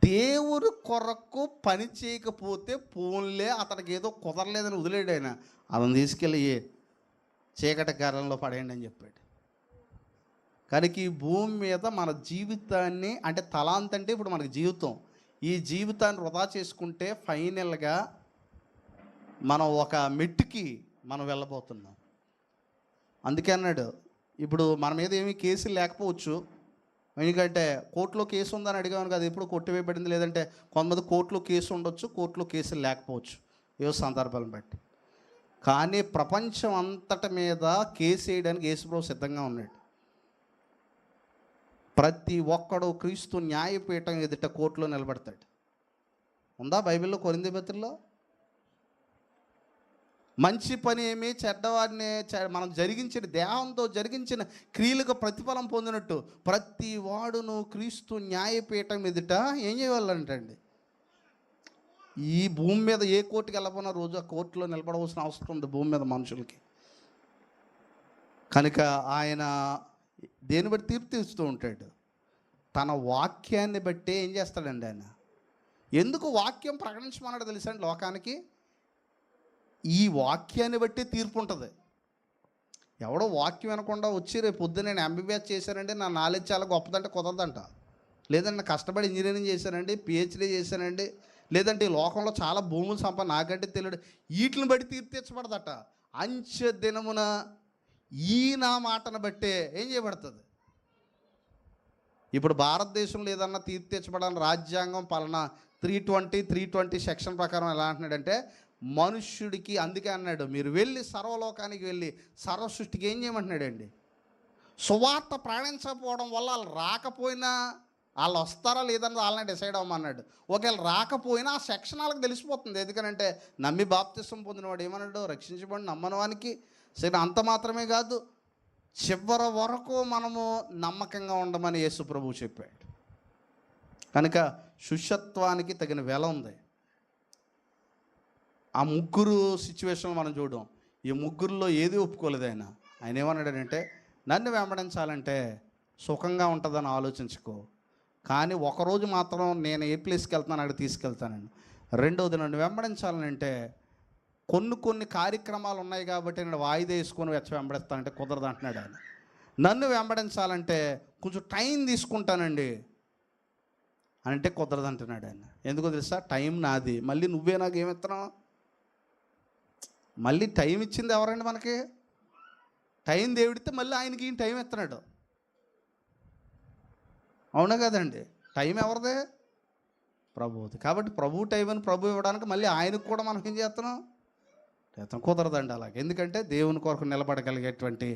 దేవుడు కొరకు పని చేయకపోతే పోన్లే, అతనికి ఏదో కుదరలేదని వదిలేడు ఆయన. అతను తీసుకెళ్ళి చీకటి కాలంలో పడేయండి అని చెప్పాడు. కనుక ఈ భూమి మీద మన జీవితాన్ని, అంటే తలాంత్ అంటే ఇప్పుడు మనకి జీవితం, ఈ జీవితాన్ని వృధా చేసుకుంటే ఫైనల్గా మనం ఒక మెట్టుకి మనం వెళ్ళబోతున్నాం. అందుకే అన్నాడు, ఇప్పుడు మన మీద ఏమీ కేసులు లేకపోవచ్చు, ఎందుకంటే కోర్టులో కేసు ఉందని అడిగాను కదా, ఎప్పుడు కొట్టివేయబడింది. లేదంటే కొంతమంది కోర్టులో కేసు ఉండొచ్చు, కోర్టులో కేసులు లేకపోవచ్చు, ఏవో సందర్భాలను బట్టి. కానీ ప్రపంచం అంతటి మీద కేసు వేయడానికి యేసుప్రభు సిద్ధంగా ఉన్నాడు. ప్రతి ఒక్కడు క్రీస్తు న్యాయపీఠం ఎదుట కోర్టులో నిలబడతాడు. ఉందా బైబిల్లో? కొరింథీ పత్రికలో మంచి పని ఏమి, చెడ్డవాడిని మనం జరిగించిన దేహంతో జరిగించిన క్రియలకు ప్రతిఫలం పొందినట్టు ప్రతి వాడును క్రీస్తు న్యాయపీఠం ఎదుట ఏం చేయాలంటండి? ఈ భూమి మీద ఏ కోర్టుకి వెళ్ళబోనా రోజు ఆ కోర్టులో నిలబడవలసిన అవసరం ఉంది భూమి మీద మనుషులకి. కనుక ఆయన దేని బట్టి తీర్పు తీస్తూ ఉంటాడు? తన వాక్యాన్ని బట్టే ఏం చేస్తాడండి ఆయన. ఎందుకు వాక్యం ప్రకటించమన్నాడు తెలుసండి లోకానికి? ఈ వాక్యాన్ని బట్టి తీర్పు ఉంటుంది. ఎవడో వాక్యం వినకుండా వచ్చి రేపు పొద్దున్న నేను ఎంబీబీఎస్ చేశానండి, నా నాలెడ్జ్ చాలా గొప్పదంటే కుదరదంట. లేదంటే కష్టపడి ఇంజనీరింగ్ చేశానండి, పిహెచ్డీ చేశానండి, లేదంటే ఈ లోకంలో చాలా భూములు నాకంటే తెలియదు, వీటిని బట్టి తీర్పు తెచ్చబడదట. అంచె దినమున ఈ నా మాటను బట్టే ఏం చేయబడుతుంది. ఇప్పుడు భారతదేశంలో ఏదన్నా తీర్పు తెచ్చబడాలని రాజ్యాంగం పలానా 320 సెక్షన్ ప్రకారం ఎలా అంటున్నాడంటే, మనుష్యుడికి, అందుకే అన్నాడు మీరు వెళ్ళి సర్వలోకానికి వెళ్ళి సర్వ సృష్టికి ఏం చేయమంటున్నాడండి? సువార్త ప్రయాణించకపోవడం వల్ల వాళ్ళు రాకపోయినా, వాళ్ళు వస్తారా లేదని వాళ్ళని డిసైడ్ అవ్వమన్నాడు. ఒకవేళ రాకపోయినా ఆ సెక్షన్ వాళ్ళకి తెలిసిపోతుంది. ఎందుకనంటే నమ్మి బాప్తిసం పొందినవాడు ఏమన్నాడు? రక్షించబడి నమ్మని వానికి. సరే, అంత మాత్రమే కాదు, చివరి వరకు మనము నమ్మకంగా ఉండమని యేసు ప్రభువు చెప్పాడు. కనుక శిష్యత్వానికి తగిన వెల ఉంది. ఆ ముగ్గురు సిచ్యువేషన్లు మనం చూడడం, ఈ ముగ్గురులో ఏది ఒప్పుకోలేదు ఆయన. ఆయన ఏమన్నాడంటే, నన్ను వెంబడించాలంటే సుఖంగా ఉంటుందని ఆలోచించుకో, కానీ ఒకరోజు మాత్రం నేను ఏ ప్లేస్కి వెళ్తున్నాను అక్కడ తీసుకెళ్తానండి. రెండవది, నన్ను వెంబడించాలంటే కొన్ని కార్యక్రమాలు ఉన్నాయి కాబట్టి నేను వాయిదా వేసుకొని వెంబడిస్తానంటే కుదరదు అంటున్నాడు ఆయన. నన్ను వెంబడించాలంటే కొంచెం టైం తీసుకుంటానండి అని అంటే కుదరదు అంటున్నాడు ఆయన. ఎందుకో తెలుసా? టైం నాది, మళ్ళీ నువ్వే నాకు ఏమిస్తున్నావు? మళ్ళీ టైం ఇచ్చింది ఎవరండి మనకి? టైం దేవుడితే మళ్ళీ ఆయనకి ఈయన టైం ఇస్తున్నాడు. అవునా కదండి? టైం ఎవరిదే? ప్రభువుది. కాబట్టి ప్రభు టైం అని ప్రభు ఇవ్వడానికి మళ్ళీ ఆయనకు కూడా మనం ఏం చేస్తున్నాం? కుదరదండి అలాగే. ఎందుకంటే దేవుని కొరకు నిలబడగలిగేటువంటి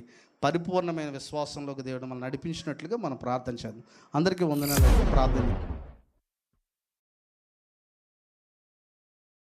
పరిపూర్ణమైన విశ్వాసంలోకి దేవుడు మనం నడిపించినట్లుగా మనం ప్రార్థన చేద్దాం. అందరికీ వందనాలు. ప్రార్థన.